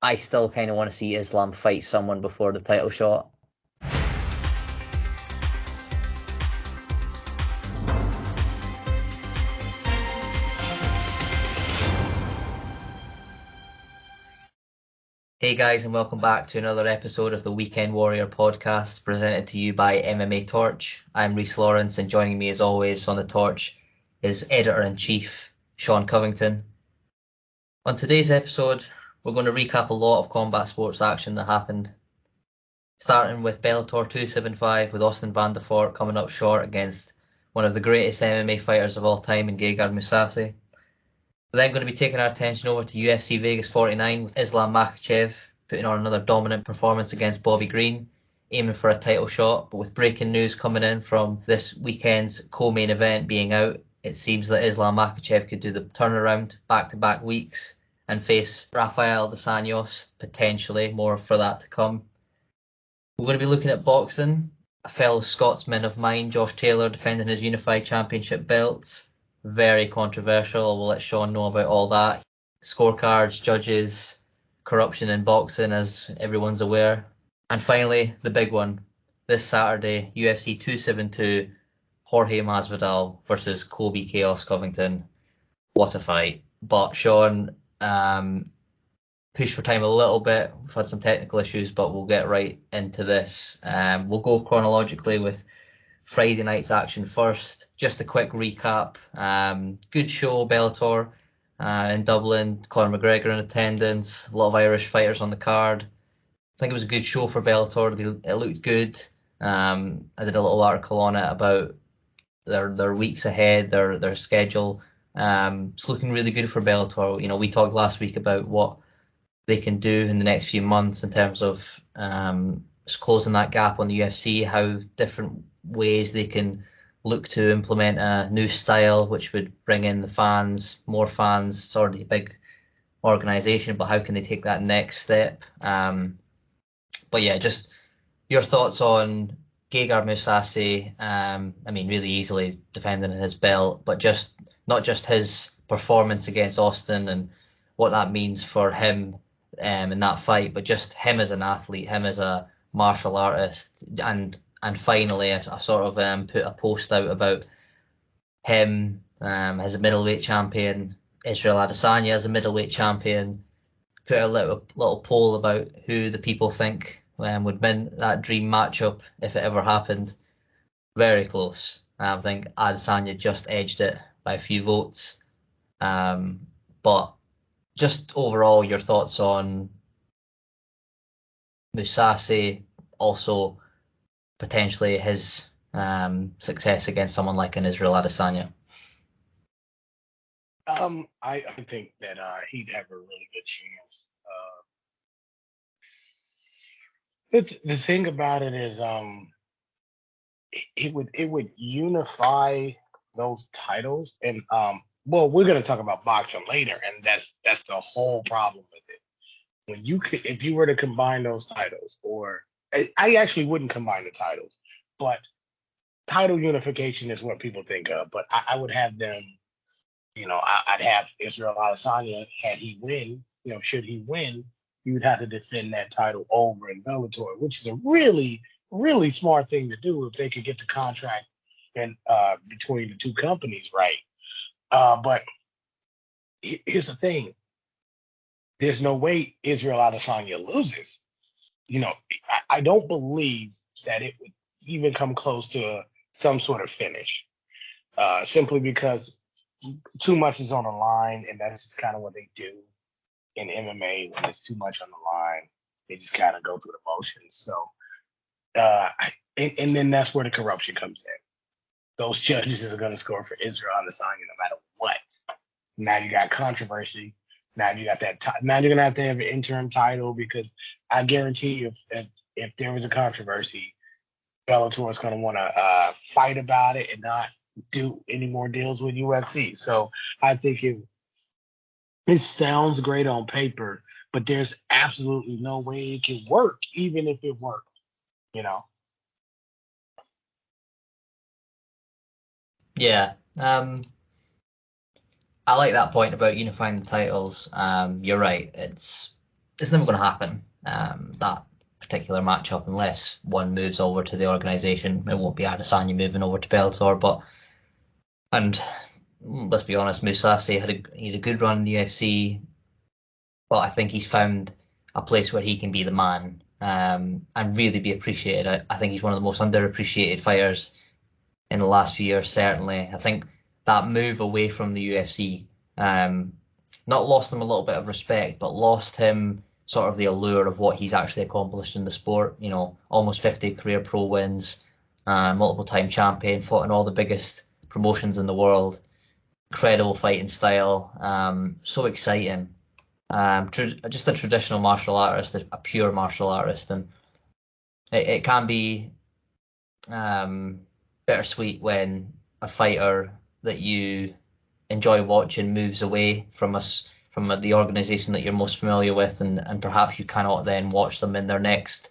I still kind of want to see Islam fight someone before the title shot. Hey guys, and welcome back to another episode of the Weekend Warrior podcast presented to you by MMA Torch. I'm Rhys Lawrence, and joining me as always on the Torch is Editor-in-Chief Sean Covington. On today's episode, we're going to recap a lot of combat sports action that happened, starting with Bellator 275 with Austin Van der Voort coming up short against one of the greatest MMA fighters of all time in Gegard Mousasi. We're then going to be taking our attention over to UFC Vegas 49 with Islam Makhachev putting on another dominant performance against Bobby Green, aiming for a title shot. But with breaking news coming in from this weekend's co-main event being out, it seems that Islam Makhachev could do the turnaround back-to-back weeks and face Rafael dos Anjos, potentially, more for that to come. We're going to be looking at boxing. A fellow Scotsman of mine, Josh Taylor, defending his unified championship belts. Very controversial. We'll let Sean know about all that. Scorecards, judges, corruption in boxing, as everyone's aware. And finally, the big one. This Saturday, UFC 272, Jorge Masvidal versus Colby Chaos Covington. What a fight. But Sean, pushed for time a little bit. We've had some technical issues, but we'll get right into this. We'll go chronologically with Friday night's action first. Just a quick recap. Good show, Bellator in Dublin. Conor McGregor in attendance. A lot of Irish fighters on the card. I think it was a good show for Bellator. It looked good. I did a little article on it about their weeks ahead, their schedule. It's looking really good for Bellator. You know, we talked last week about what they can do in the next few months in terms of closing that gap on the UFC, how different ways they can look to implement a new style which would bring in the fans, more fans. It's already a big organization, but how can they take that next step? But yeah, just your thoughts on Gegard Mousasi. I mean, really easily defending his belt, but just not just his performance against Austin and what that means for him in that fight, but just him as an athlete, him as a martial artist. And finally, I sort of put a post out about him as a middleweight champion, Israel Adesanya as a middleweight champion. Put a little poll about who the people think would win that dream matchup if it ever happened. Very close. I think Adesanya just edged it by a few votes. But just overall, your thoughts on Mousasi, also potentially his success against someone like an Israel Adesanya? I think that he'd have a really good chance. The thing about it is, it would unify those titles, and well, we're gonna talk about boxing later, and that's the whole problem with it. When if you were to combine those titles, or I actually wouldn't combine the titles, but title unification is what people think of. But I would have them, I'd have Israel Adesanya, had he win, should he win, you would have to defend that title over in Bellator, which is a really, really smart thing to do if they could get the contract and between the two companies right. But here's the thing. There's no way Israel Adesanya loses. I don't believe that it would even come close to some sort of finish, simply because too much is on the line, and that's just kind of what they do in MMA. When there's too much on the line, they just kind of go through the motions. So, and then that's where the corruption comes in. Those judges are going to score for Israel Adesanya no matter what. Now you got controversy. Now you got that. Now you're gonna have an interim title, because I guarantee you, if there was a controversy, Bellator is gonna want to fight about it and not do any more deals with UFC. So I think it sounds great on paper, but there's absolutely no way it can work, even if it worked. Yeah. I like that point about unifying the titles. You're right. It's it's never going to happen. That particular matchup, unless one moves over to the organisation, it won't be Adesanya moving over to Bellator. And let's be honest, Mousasi had a good run in the UFC, but I think he's found a place where he can be the man, and really be appreciated. I think he's one of the most underappreciated fighters in the last few years, certainly. I think that move away from the UFC, not lost him a little bit of respect, but lost him sort of the allure of what he's actually accomplished in the sport. Almost 50 career pro wins, multiple time champion, fought in all the biggest promotions in the world. Incredible fighting style, so exciting. Just a traditional martial artist, a pure martial artist, and it can be bittersweet when a fighter that you enjoy watching moves away from the organisation that you're most familiar with, and perhaps you cannot then watch them in their next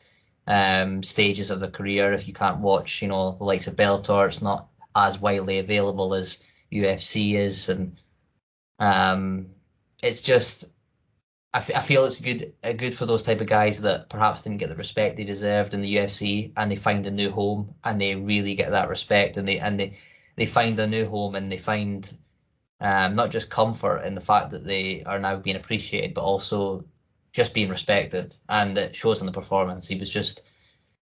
stages of their career. If you can't watch, the likes of Bellator, it's not as widely available as UFC is, and it's just I feel it's good for those type of guys that perhaps didn't get the respect they deserved in the UFC, and they find a new home and they really get that respect, and they find a new home, and they find not just comfort in the fact that they are now being appreciated, but also just being respected, and it shows in the performance. He was just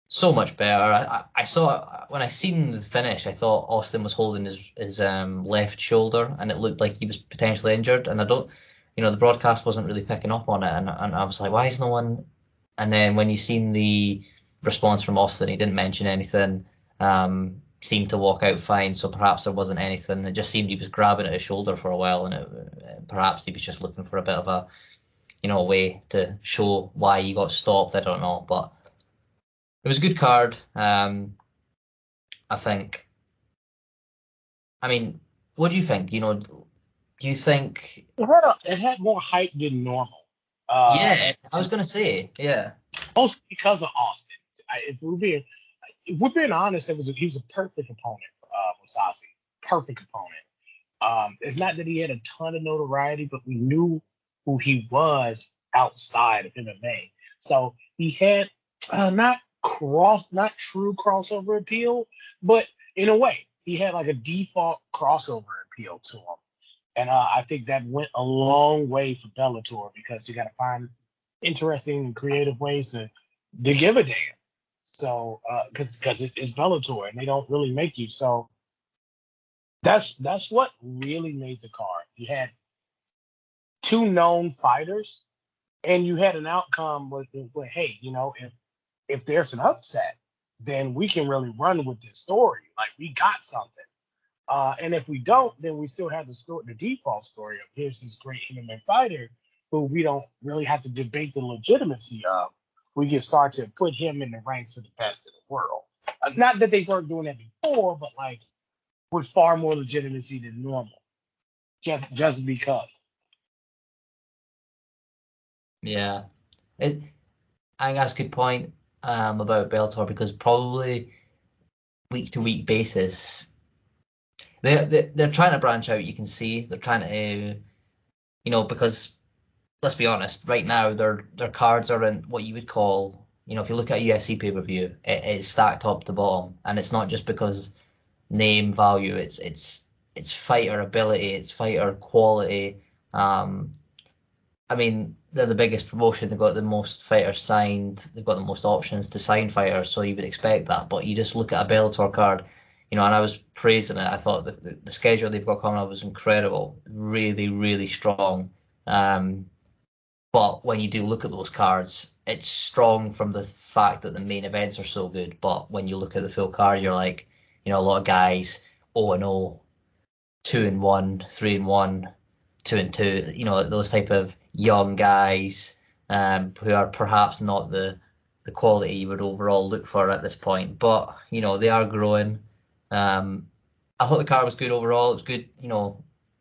so much better. I saw when I seen the finish, I thought Austin was holding his left shoulder, and it looked like he was potentially injured, and the broadcast wasn't really picking up on it, and I was like, why is no one? And then when you seen the response from Austin, he didn't mention anything. Seemed to walk out fine, so perhaps there wasn't anything. It just seemed he was grabbing at his shoulder for a while, and perhaps he was just looking for a bit of a way to show why he got stopped. I don't know, but it was a good card. I think. I mean, what do you think? Do you think it had more hype than normal? Yeah, I was gonna say, yeah. Mostly because of Austin. If we're being honest, he was a perfect opponent, Mousasi. Perfect opponent. It's not that he had a ton of notoriety, but we knew who he was outside of MMA. So he had not true crossover appeal, but in a way, he had like a default crossover appeal to him. And I think that went a long way for Bellator, because you got to find interesting and creative ways to give a damn. So, because it's Bellator and they don't really make you. So that's what really made the card. You had two known fighters, and you had an outcome where hey, if there's an upset, then we can really run with this story. Like, we got something. And if we don't, then we still have the default story of here's this great MMA fighter who we don't really have to debate the legitimacy of. We can start to put him in the ranks of the best in the world. Not that they weren't doing that before, but like with far more legitimacy than normal. Just because. Yeah. I think that's a good point about Bellator, because probably week to week basis, they're trying to branch out. You can see they're trying to, because let's be honest, right now their cards are in what you would call, if you look at a UFC pay-per-view, it's stacked top to bottom, and it's not just because name value, it's fighter ability, it's fighter quality. I mean, they're the biggest promotion. They've got the most fighters signed. They've got the most options to sign fighters, so you would expect that. But you just look at a Bellator card, and I was praising it. I thought the schedule they've got coming up was incredible, really, really strong. But when you do look at those cards, it's strong from the fact that the main events are so good. But when you look at the full card, you're like, a lot of guys 0-0, 2-1, 3-1, 2-2. Those type of young guys who are perhaps not the quality you would overall look for at this point. But they are growing. I thought the card was good overall. It was good,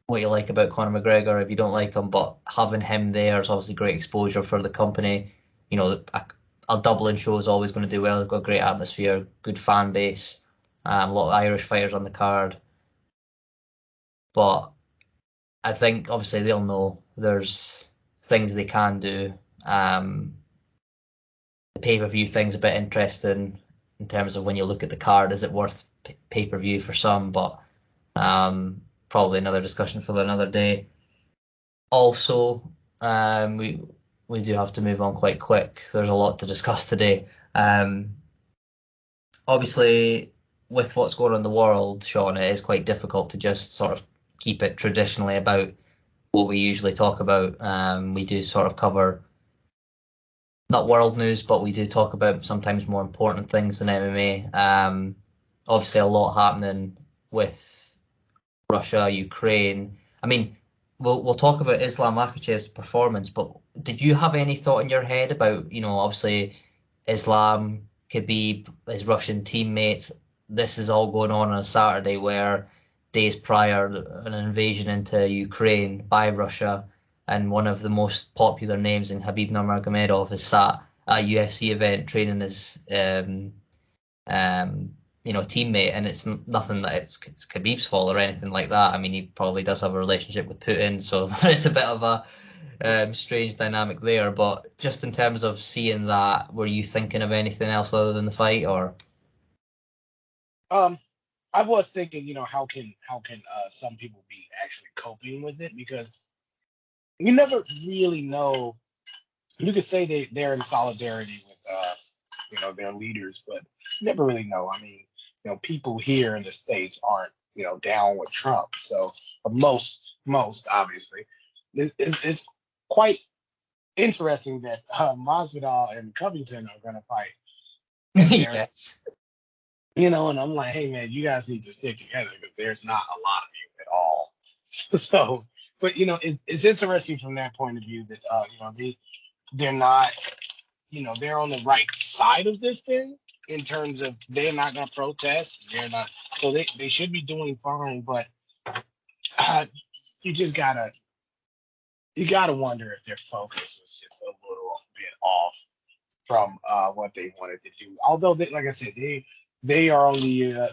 what you like about Conor McGregor if you don't like him, but having him there is obviously great exposure for the company. A Dublin show is always going to do well. They've got a great atmosphere, good fan base, a lot of Irish fighters on the card. But I think obviously they'll know there's things they can do The pay-per-view thing's a bit interesting in terms of when you look at the card, is it worth pay-per-view for some? But probably another discussion for another day. Also, we do have to move on quite quick. There's a lot to discuss today. Obviously, with what's going on in the world, Sean, it is quite difficult to just sort of keep it traditionally about what we usually talk about. We do sort of cover not world news, but we do talk about sometimes more important things than MMA. Obviously, a lot happening with Russia, Ukraine. I mean, we'll talk about Islam Makhachev's performance, but did you have any thought in your head about, obviously Islam, Khabib, his Russian teammates? This is all going on a Saturday where days prior an invasion into Ukraine by Russia, and one of the most popular names in Khabib Nurmagomedov is sat at a UFC event training his teammate, and it's nothing that it's Khabib's fault or anything like that. I mean, he probably does have a relationship with Putin, so there's a bit of a strange dynamic there. But just in terms of seeing that, were you thinking of anything else other than the fight, or? I was thinking, how can some people be actually coping with it, because you never really know. You could say they're in solidarity with their leaders, but you never really know. I mean, people here in the States aren't down with Trump, so most obviously it's quite interesting that Masvidal and Covington are going to fight. Yes. And I'm like, hey man, you guys need to stick together because there's not a lot of you at all. So, but it's interesting from that point of view that they're not, they're on the right side of this thing in terms of they're not going to protest. They're not, so they should be doing fine. But you gotta wonder if their focus was just a little bit off from what they wanted to do. Although, like I said, they are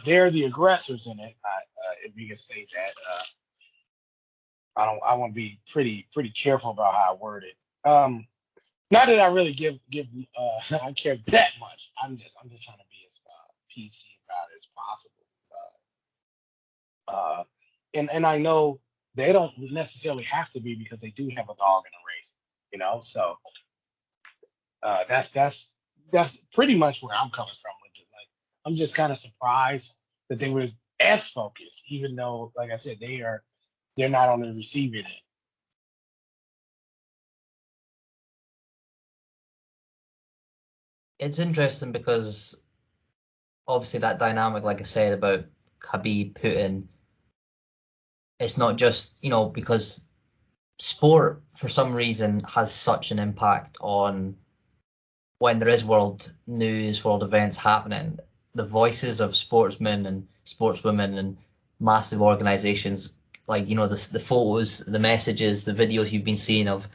they're the aggressors in it. If you can say that. I want to be pretty careful about how I word it. Not that I really give I care that much. I'm just trying to be as PC about it as possible. And I know they don't necessarily have to be, because they do have a dog in the race, So that's pretty much where I'm coming from with it. Like, I'm just kind of surprised that they were as focused, even though, like I said, they're not on the receiving end. It's interesting because obviously that dynamic, like I said, about Khabib, Putin, it's not just, because sport for some reason has such an impact on when there is world news, world events happening. The voices of sportsmen and sportswomen and massive organizations, like, the photos, the messages, the videos you've been seeing of,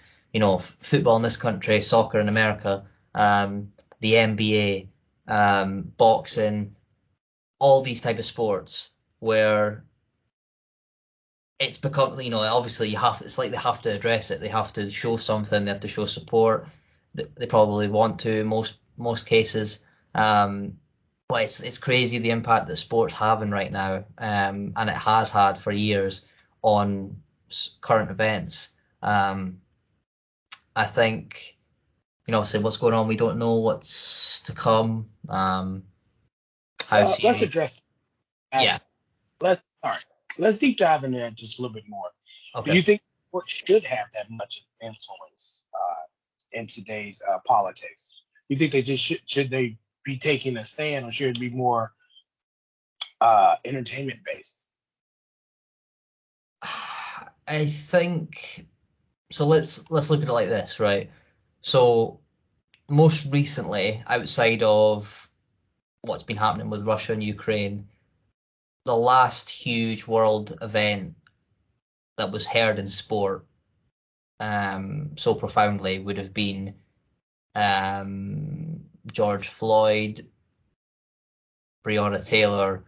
football in this country, soccer in America, the NBA, boxing, all these type of sports where it's become, obviously it's like they have to address it. They have to show something. They have to show support. They probably want to in most cases. But it's crazy the impact that sports having right now, and it has had for years on current events. I think, obviously what's going on, we don't know what's to come. Let's address. Yeah. Let's deep dive in there just a little bit more. Okay. Do you think sports should have that much influence in today's politics? You think they just should they be taking a stand, or should it be more entertainment based? I think so. Let's look at it like this, right? So most recently, outside of what's been happening with Russia and Ukraine, the last huge world event that was heard in sport so profoundly would have been George Floyd, Breonna Taylor,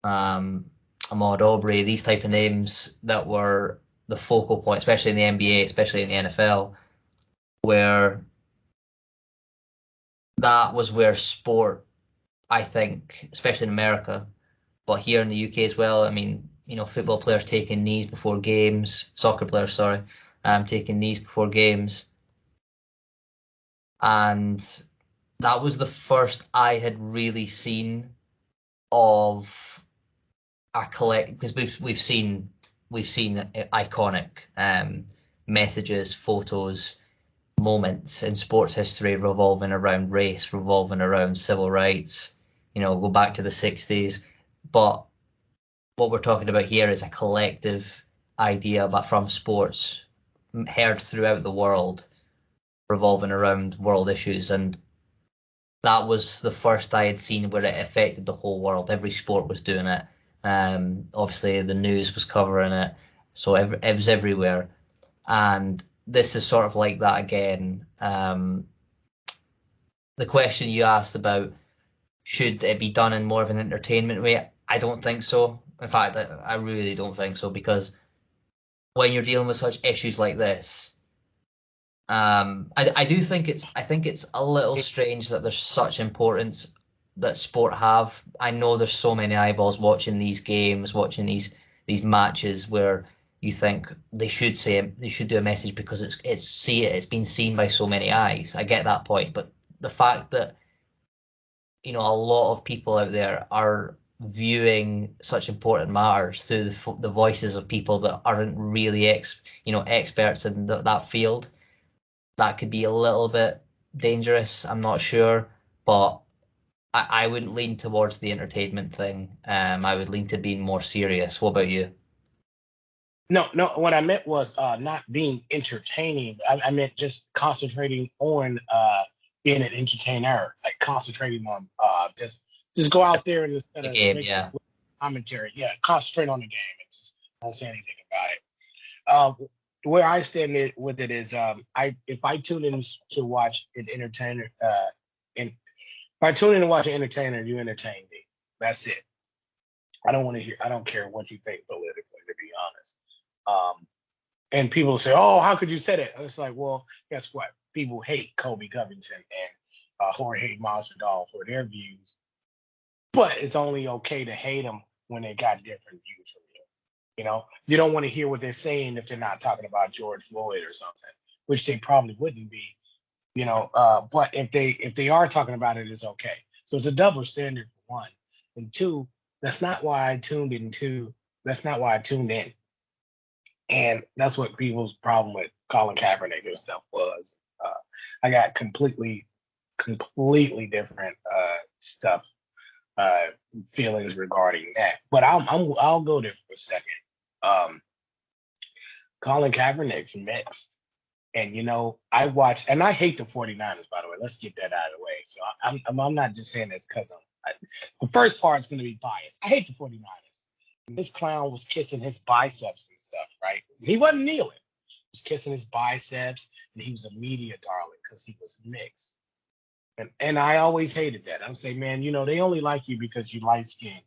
Ahmaud Arbery, these type of names that were the focal point, especially in the NBA, especially in the NFL, where that was where sport, I think, especially in America, but here in the UK as well. I mean, football players taking knees before games, soccer players, sorry, taking knees before games, and that was the first I had really seen of a collect, because we've seen iconic messages, photos, moments in sports history revolving around race, revolving around civil rights. Go back to the 60s, but what we're talking about here is a collective idea, but from sports heard throughout the world, revolving around world issues. And that was the first I had seen where it affected the whole world. Every sport was doing it. Obviously, the news was covering it, so it was everywhere. And this is sort of like that again. The question you asked about, should it be done in more of an entertainment way? I don't think so. In fact, I really don't think so, because when you're dealing with such issues like this, I do think it's a little strange that there's such importance that sport have. I know there's so many eyeballs watching these games, watching these matches, where you think they should do a message because it's been seen by so many eyes. I get that point, but the fact that a lot of people out there are viewing such important matters through the voices of people that aren't really experts in that field, that could be a little bit dangerous. I'm not sure, but I wouldn't lean towards the entertainment thing. I would lean to being more serious. What about you? No, no. What I meant was not being entertaining. I meant just concentrating on being an entertainer, like concentrating on just go out there and instead The of game, making yeah. commentary. Yeah, concentrate on the game and just don't say anything about it. Where I stand with it is, if I tune in to watch an entertainer, and if I tune in to watch an entertainer, you entertain me. That's it. I don't want to hear. I don't care what you think politically, to be honest. And people say, "Oh, how could you say that?" It's like, well, guess what? People hate Kobe Covington and Jorge Masvidal for their views, but it's only okay to hate them when they got different views from you. You don't want to hear what they're saying if they're not talking about George Floyd or something, which they probably wouldn't be. But if they are talking about it, it's okay. So it's a double standard for one, and two. That's not why I tuned in. Two. That's not why I tuned in. And that's what people's problem with Colin Kaepernick and stuff was. I got completely different stuff, uh, feelings regarding that. But I'll go there for a second. Um, Colin Kaepernick's mixed. And I watch, and I hate the 49ers, by the way. Let's get that out of the way. So I'm not just saying this because the first part is going to be biased. I hate the 49ers. This clown was kissing his biceps and stuff, right? He wasn't kneeling. He was kissing his biceps, and he was a media darling because he was mixed. And I always hated that. I'm saying, man, they only like you because you light skinned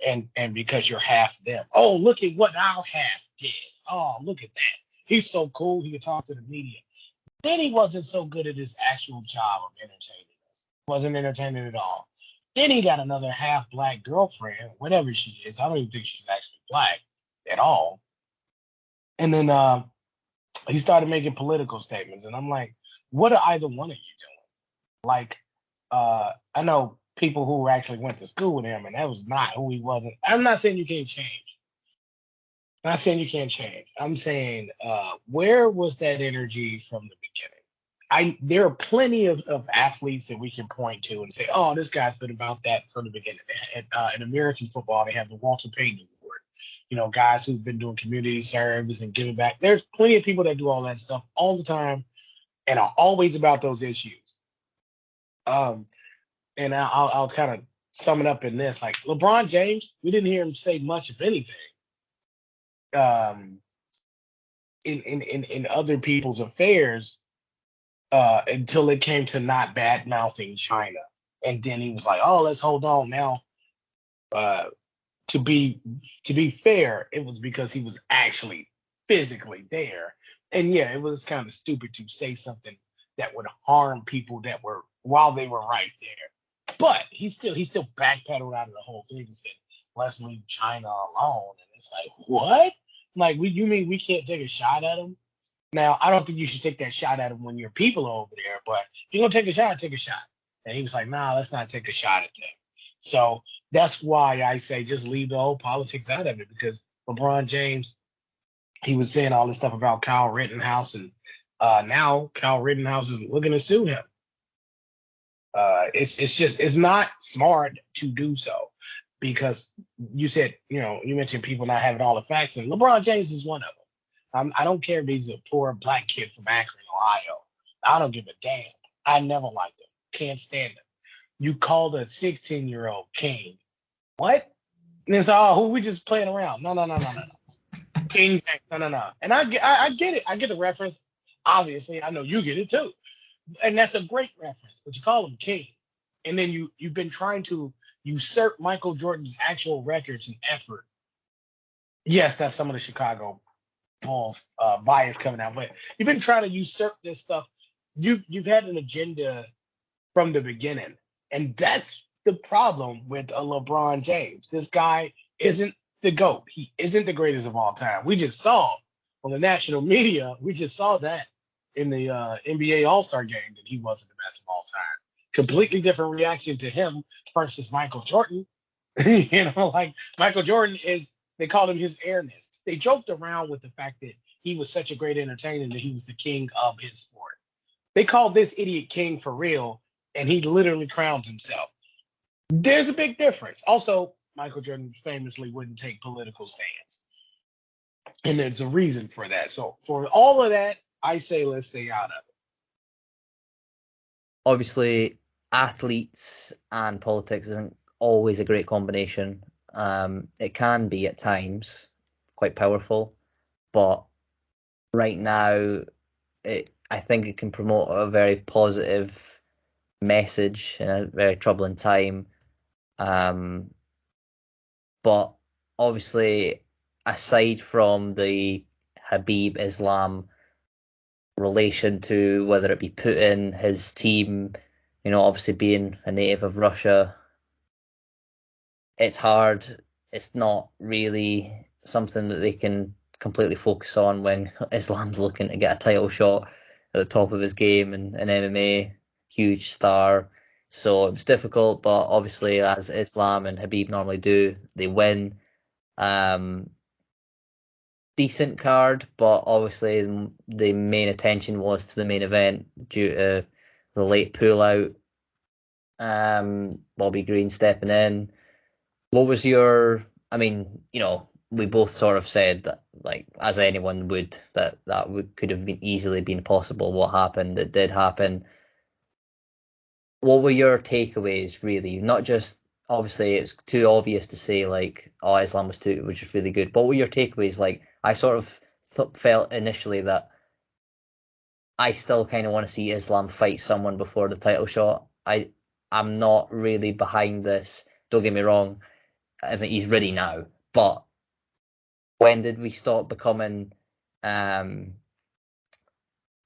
and because you're half them. Oh, look at what our half did. Oh, look at that. He's so cool. He could talk to the media. Then he wasn't so good at his actual job of entertaining us. Wasn't entertaining at all. Then he got another half black girlfriend, whatever she is. I don't even think she's actually black at all. And then he started making political statements, and I'm like, what are either one of you doing? Like, I know people who actually went to school with him, and that was not who he was. I'm not saying you can't change. I'm not saying you can't change. I'm saying, where was that energy from the beginning? There are plenty of athletes that we can point to and say, oh, this guy's been about that from the beginning. In American football, they have the Walter Payton Award. Guys who've been doing community service and giving back. There's plenty of people that do all that stuff all the time and are always about those issues. And I'll kind of sum it up in this: like LeBron James, we didn't hear him say much of anything. Um, in other people's affairs until it came to not bad mouthing China, and then he was like, "Oh, let's hold on now." To be fair, it was because he was actually physically there, and yeah, it was kind of stupid to say something that would harm people that were while they were right there. But he still backpedaled out of the whole thing and said, let's leave China alone. And it's like, what? Like, you mean we can't take a shot at him? Now, I don't think you should take that shot at him when your people are over there, but if you're going to take a shot, take a shot. And he was like, nah, let's not take a shot at them. So that's why I say just leave the whole politics out of it, because LeBron James, he was saying all this stuff about Kyle Rittenhouse, and now Kyle Rittenhouse is looking to sue him. It's not smart to do so, because you said, you mentioned people not having all the facts, and LeBron James is one of them. I don't care if he's a poor black kid from Akron, Ohio. I don't give a damn. I never liked him. Can't stand him. You called a 16-year-old king. What? And it's who we just playing around? No. King, no. And I get it. I get the reference. Obviously, I know you get it too. And that's a great reference. But you call him king. And then you've been trying to usurp Michael Jordan's actual records and effort. Yes, that's some of the Chicago Bulls bias coming out. But you've been trying to usurp this stuff. You've had an agenda from the beginning. And that's the problem with a LeBron James. This guy isn't the GOAT. He isn't the greatest of all time. We just saw on the national media, we just saw that in the NBA All-Star game that he wasn't the best of all time. Completely different reaction to him versus Michael Jordan. Like Michael Jordan they called him his airness. They joked around with the fact that he was such a great entertainer that he was the king of his sport. They called this idiot king for real, and he literally crowns himself. There's a big difference. Also, Michael Jordan famously wouldn't take political stands. And there's a reason for that. So for all of that, I say let's stay out of it. Obviously, athletes and politics isn't always a great combination. It can be at times quite powerful, but right now, I think it can promote a very positive message in a very troubling time. But obviously, aside from the Habib Islam relation to whether it be Putin, his team, obviously being a native of Russia, it's hard. It's not really something that they can completely focus on when Islam's looking to get a title shot at the top of his game in MMA, huge star. So it was difficult, but obviously, as Islam and Habib normally do, they win. Decent card, but obviously the main attention was to the main event due to the late pullout. Bobby Green stepping in. What was your? We both sort of said that, like, as anyone would, that could have been easily been possible. What happened? That did happen. What were your takeaways, really? Not just, obviously, it's too obvious to say, like, Islam was just really good. What were your takeaways? Like, I sort of felt initially that I still kind of want to see Islam fight someone before the title shot. I'm not really behind this. Don't get me wrong. I think he's ready now. But when did we stop becoming? When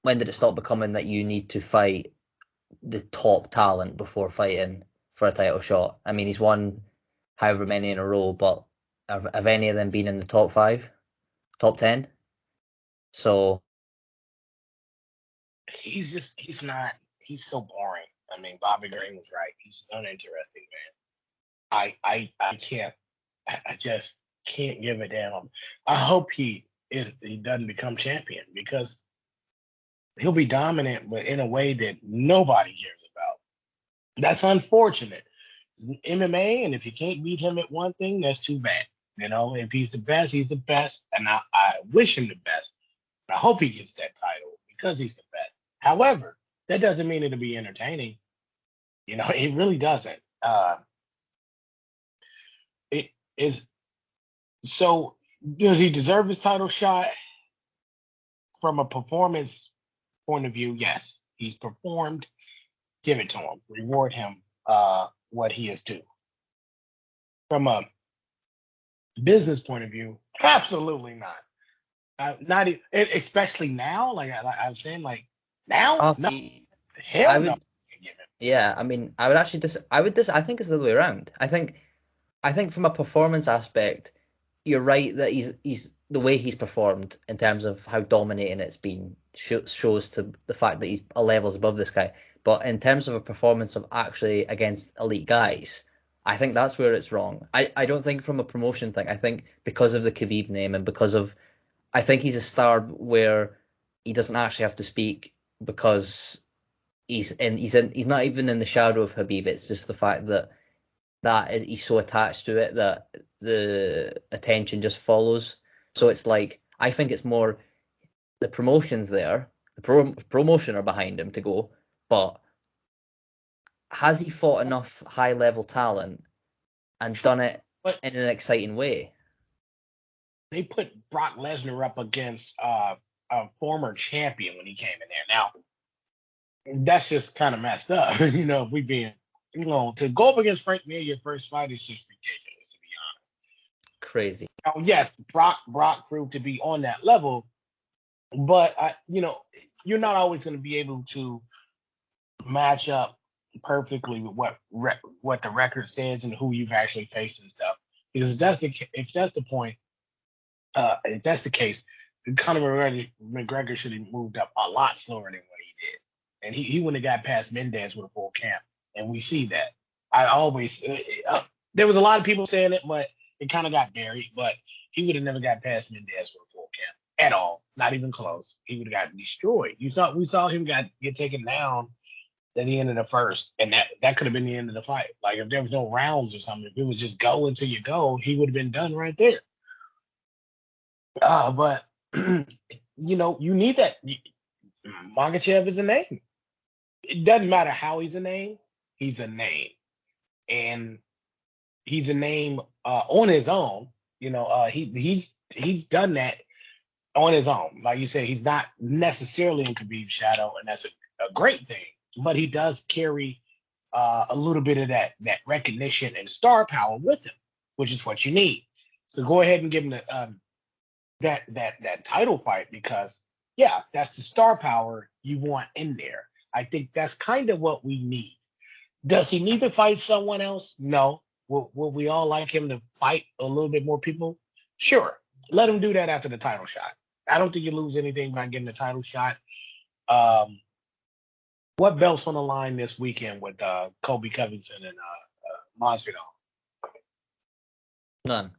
did it stop becoming that you need to fight the top talent before fighting for a title shot? I mean, he's won however many in a row, but have any of them been in the top 5, top 10? So he's so boring. I mean, Bobby Green was right. He's uninteresting, man. I just can't give a damn. I hope he doesn't become champion, because he'll be dominant, but in a way that nobody cares about. That's unfortunate. It's MMA, and if you can't beat him at one thing, that's too bad. If he's the best, he's the best, and I wish him the best. I hope he gets that title because he's the best. However, that doesn't mean it'll be entertaining. It really doesn't. It is. So, does he deserve his title shot? From a performance point of view, yes. He's performed. Give it to him. Reward him what he is due. From a business point of view, absolutely not. Not even, especially now. Like I was saying, like Now, no, See, I hell no. would, yeah. I mean, I would actually I think it's the other way around. I think from a performance aspect, you're right that he's the way he's performed in terms of how dominating it's been shows to the fact that he's a levels above this guy. But in terms of a performance of actually against elite guys, I think that's where it's wrong. I don't think from a promotion thing. I think because of the Khabib name and because of I think he's a star where he doesn't actually have to speak because he's not even in the shadow of Khabib. It's just the fact that he's so attached to it that the attention just follows. So it's like I think it's more the promotion's there, the promotion are behind him to go, but has he fought enough high level talent and done it But in an exciting way? they put Brock Lesnar up against a former champion when he came in there. Now, that's just kind of messed up. If we being, to go up against Frank Mir your first fight is just ridiculous, to be Crazy. honest. Now, yes, Brock proved to be on that level, but you're not always going to be able to match up perfectly with what the record says and who you've actually faced and stuff. Because if that's the point, if that's the case, Conor McGregor should have moved up a lot slower than what he did, and he wouldn't have got past Mendez with a full camp, and we see that. I always there was a lot of people saying it, but it kind of got buried. But he would have never got past Mendez with a full camp at all, not even close. He would have got destroyed. We saw him get taken down at the end of the first, and that could have been the end of the fight. Like if there was no rounds or something, if it was just go until you go, he would have been done right there. But you need that. Makhachev is a name. It doesn't matter how he's a name. He's a name, and he's a name on his own. He's done that on his own. Like you said, he's not necessarily in Khabib's shadow, and that's a great thing. But he does carry a little bit of that recognition and star power with him, which is what you need. So go ahead and give him that title fight because, yeah, that's the star power you want in there. I think that's kind of what we need. Does he need to fight someone else? No. Will we all like him to fight a little bit more people? Sure. Let him do that after the title shot. I don't think you lose anything by getting the title shot. What belts on the line this weekend with Colby Covington and Masvidal? None.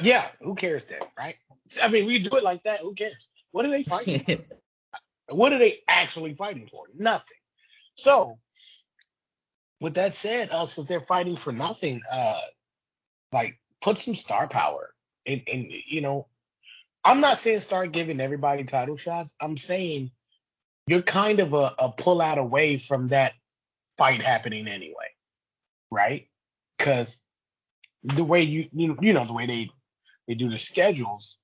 Yeah, who cares then, right? I mean, we do it like that. Who cares? What are they fighting for? What are they actually fighting for? Nothing. So, with that said, since they're fighting for nothing, put some star power. And I'm not saying start giving everybody title shots. I'm saying you're kind of a pull out away from that fight happening anyway, right? Because the way the way they do the schedules,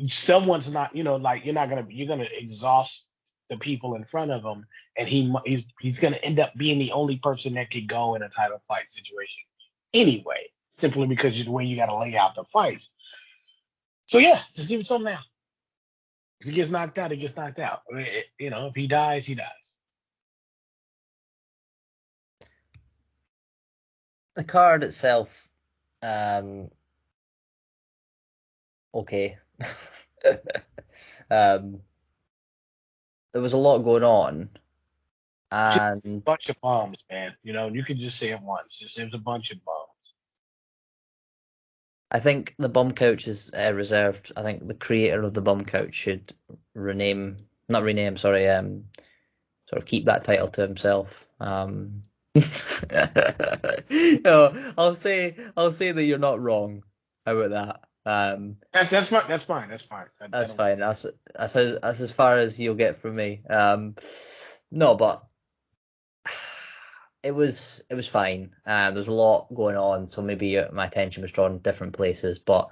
someone's not, you're gonna exhaust the people in front of him, and he's gonna end up being the only person that could go in a title fight situation anyway, simply because of the way you got to lay out the fights. So yeah, just give it to him now. If he gets knocked out, he gets knocked out. If he dies, he dies. The card itself, okay. There was a lot going on, and just a bunch of bombs, man. You could just say it once. Just it was a bunch of bombs. I think the bum couch is reserved. I think the creator of the bum couch should not rename, sorry, sort of keep that title to himself. No, I'll say that you're not wrong. How about that? That's fine. That's fine. That's fine. That's as far as you'll get from me. No, but it was fine. There's a lot going on, so maybe my attention was drawn in different places. But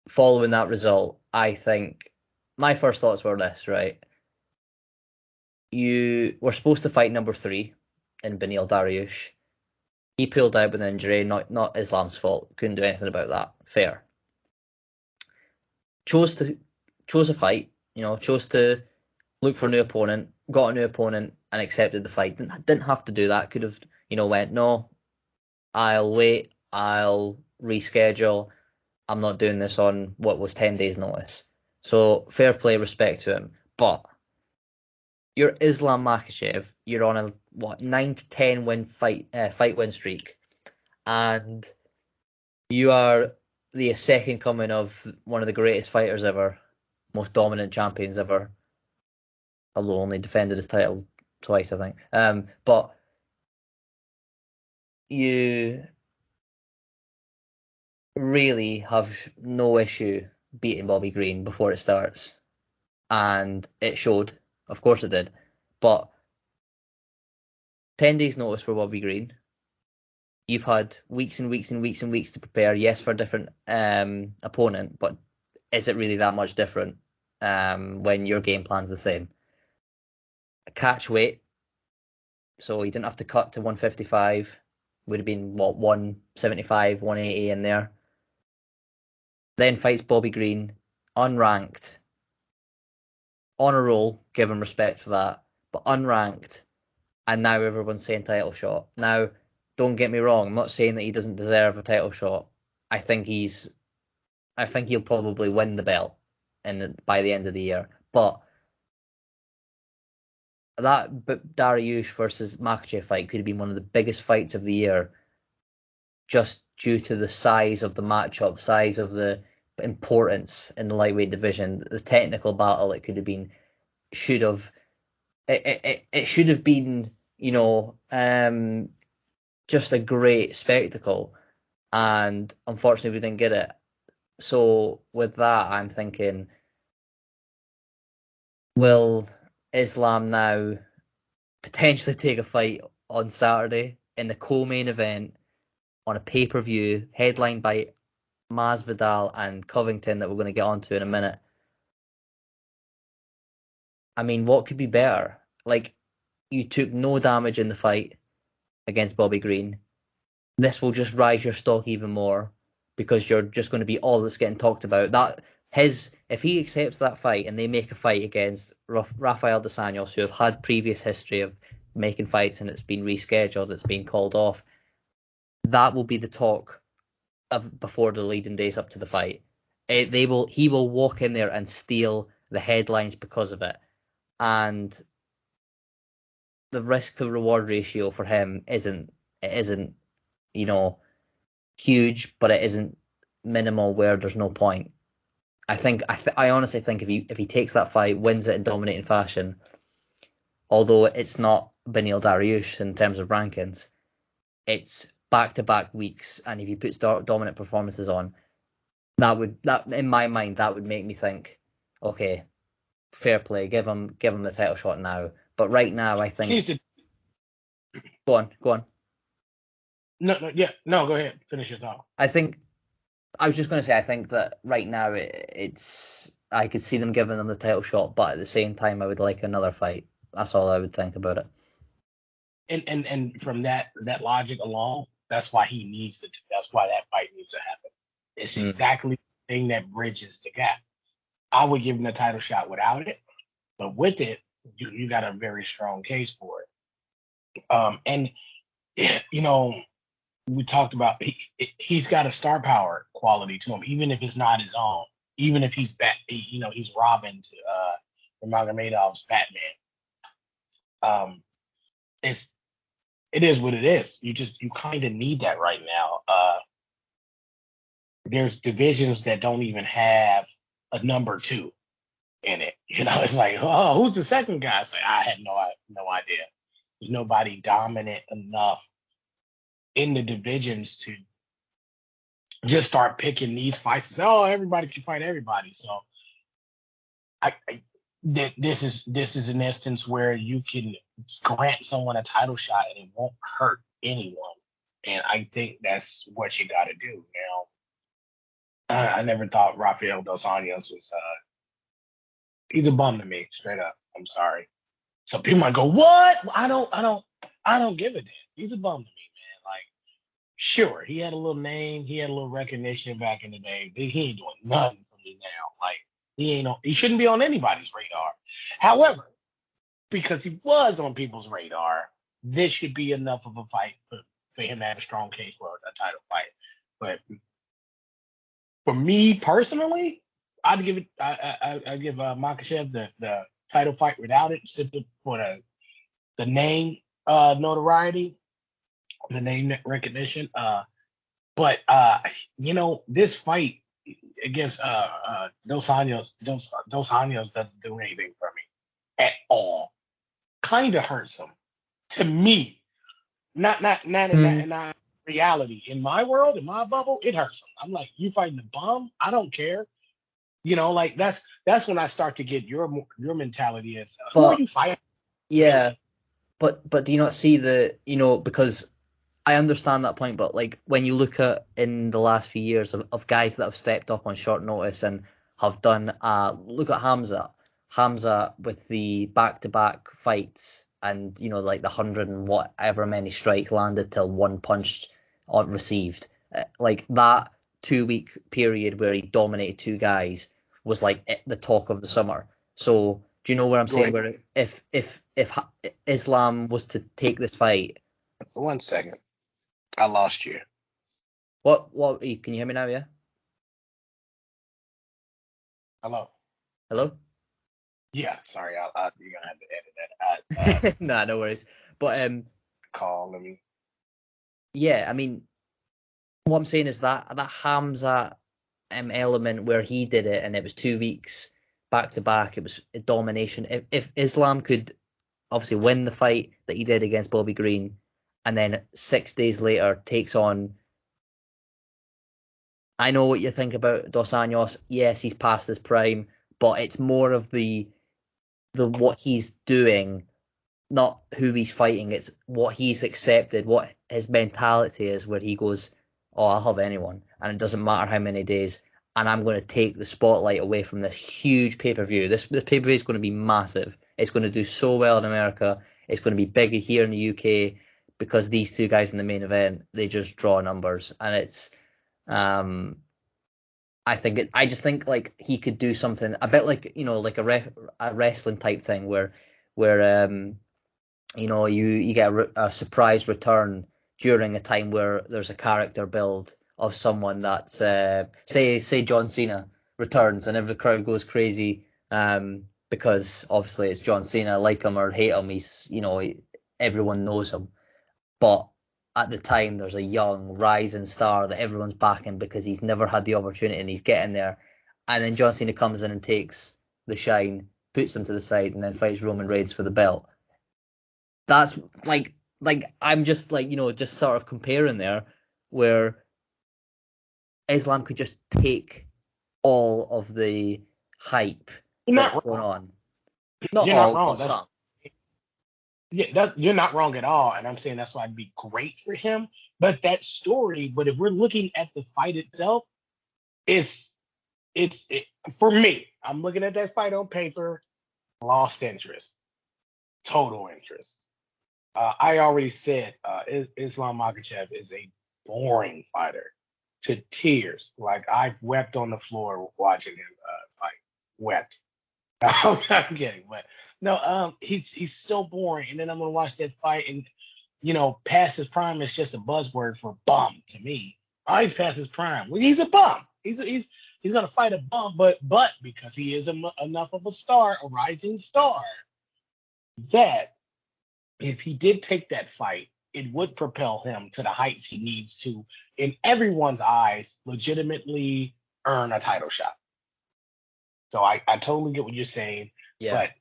following that result, I think my first thoughts were this, right? You were supposed to fight number 3 in Beneil Dariush. He pulled out with an injury, not Islam's fault. Couldn't do anything about that. Fair. Chose a fight chose to look for a new opponent, got a new opponent, and accepted the fight. Didn't have to do that. Could have, went, no, I'll wait, I'll reschedule. I'm not doing this on what was 10 days notice. So fair play, respect to him. But you're Islam Makhachev. You're on a 9 to 10 win fight win streak, and you are the second coming of one of the greatest fighters ever, most dominant champions ever. Although only defended his title twice, I think. But you really have no issue beating Bobby Green before it starts, and it showed. Of course it did. But 10 days notice for Bobby Green. You've had weeks and weeks and weeks and weeks to prepare. Yes, for a different opponent, but is it really that much different when your game plan's the same? Catch weight, so he didn't have to cut to 155. Would have been 175, 180 in there. Then fights Bobby Green, unranked, on a roll, give him respect for that, but unranked, and now everyone's saying title shot. Now, don't get me wrong, I'm not saying that he doesn't deserve a title shot. I think he'll probably win the belt by the end of the year. But that Dariush versus Makhachev fight could have been one of the biggest fights of the year, just due to the size of the matchup, size of the importance in the lightweight division, the technical battle it could have been, it should have been, just a great spectacle, and unfortunately we didn't get it. So with that, I'm thinking, will Islam now potentially take a fight on Saturday in the co-main event on a pay-per-view headlined by Masvidal and Covington that we're going to get onto in a minute? I mean, what could be better? Like, you took no damage in the fight against Bobby Green. This will just rise your stock even more because you're just going to be all that's getting talked about. If he accepts that fight and they make a fight against Rafael dos Anjos, who have had previous history of making fights and it's been rescheduled, it's been called off, that will be the talk of before the leading days up to the fight. He will walk in there and steal the headlines because of it, and the risk to reward ratio for him isn't huge, but it isn't minimal where there's no point. I honestly think if he takes that fight, wins it in dominating fashion, although it's not Beneil Dariush in terms of rankings, it's back-to-back weeks, and if he puts dominant performances on, that in my mind that would make me think, okay, fair play, give him the title shot now. But right now, I think. Go on. No, go ahead. Finish your thought. I was just going to say, I think that right now I could see them giving them the title shot, but at the same time, I would like another fight. That's all I would think about it. And from that logic alone, that's why that's why that fight needs to happen. It's exactly the thing that bridges the gap. I would give him the title shot without it, but with it, you got a very strong case for it. And we talked about he's got a star power quality to him, even if it's not his own, even if he's he's Robin to Magomedov's Batman. It is what it is. You kind of need that right now. There's divisions that don't even have a number 2 in it. It's like, oh, who's the second guy? It's like, I had no idea. There's nobody dominant enough in the divisions to just start picking these fights and say, oh, everybody can fight everybody. So this is an instance where you can grant someone a title shot and it won't hurt anyone. And I think that's what you got to do. I never thought Rafael dos Anjos was he's a bum to me, straight up. I'm sorry. So people might go, what? I don't give a damn. He's a bum to me, man. Like, sure, he had a little name, he had a little recognition back in the day. He ain't doing nothing for me now. Like, He shouldn't be on anybody's radar. However, because he was on people's radar, this should be enough of a fight for him to have a strong case for a title fight. But for me personally, I'd give Makhachev the title fight without it, simply for the name notoriety, the name recognition. But this fight against Dos Anjos doesn't do anything for me at all. Kind of hurts him to me. Not in reality. In my world, in my bubble, it hurts him. I'm like, you fighting the bum? I don't care. Like that's when I start to get your mentality is who are you fighting? Yeah, but do you not see because I understand that point, but like when you look at in the last few years of guys that have stepped up on short notice and have done look at Hamza with the back-to-back fights and like the 100 and whatever many strikes landed till one punch received, like that 2-week period where he dominated two guys was like the talk of the summer. So do you know what I'm saying? Where if Islam was to take this fight, 1 second, I lost you. What? Can you hear me now? Yeah. Hello. Yeah, sorry, you're gonna have to edit that. Nah, no worries. But call me. Yeah, I mean, what I'm saying is that Hamza element where he did it and it was 2 weeks back to back, it was a domination. If Islam could obviously win the fight that he did against Bobby Green, and then 6 days later takes on. I know what you think about Dos Anjos. Yes, he's past his prime, but it's more of the what he's doing, not who he's fighting. It's what he's accepted, what his mentality is, where he goes, "Oh, I'll have anyone, and it doesn't matter how many days, and I'm going to take the spotlight away from this huge pay-per-view. This pay-per-view is going to be massive. It's going to do so well in America. It's going to be bigger here in the UK because these two guys in the main event, they just draw numbers, and it's." I just think like he could do something a bit like like a wrestling type thing where you get a surprise return during a time where there's a character build of someone that's say John Cena returns and every crowd goes crazy because obviously it's John Cena, like him or hate him, he's everyone knows him, but at the time there's a young rising star that everyone's backing because he's never had the opportunity and he's getting there, and then John Cena comes in and takes the shine, puts him to the side, and then fights Roman Reigns for the belt. That's like I'm just just sort of comparing there where Islam could just take all of the hype that's going on. Not all, but some. Yeah, you're not wrong at all, and I'm saying that's why it'd be great for him. But that story, but if we're looking at the fight itself, it's for me. I'm looking at that fight on paper, lost interest, total interest. I already said Islam Makhachev is a boring fighter to tears. Like I've wept on the floor watching him fight. Wept. I'm not kidding, but no, he's so boring. And then I'm gonna watch that fight, and past his prime is just a buzzword for bum to me. Oh, he's past his prime. Well, he's a bum. He's gonna fight a bum, but because he is enough of a star, a rising star, that if he did take that fight, it would propel him to the heights he needs to, in everyone's eyes, legitimately earn a title shot. So I totally get what you're saying, but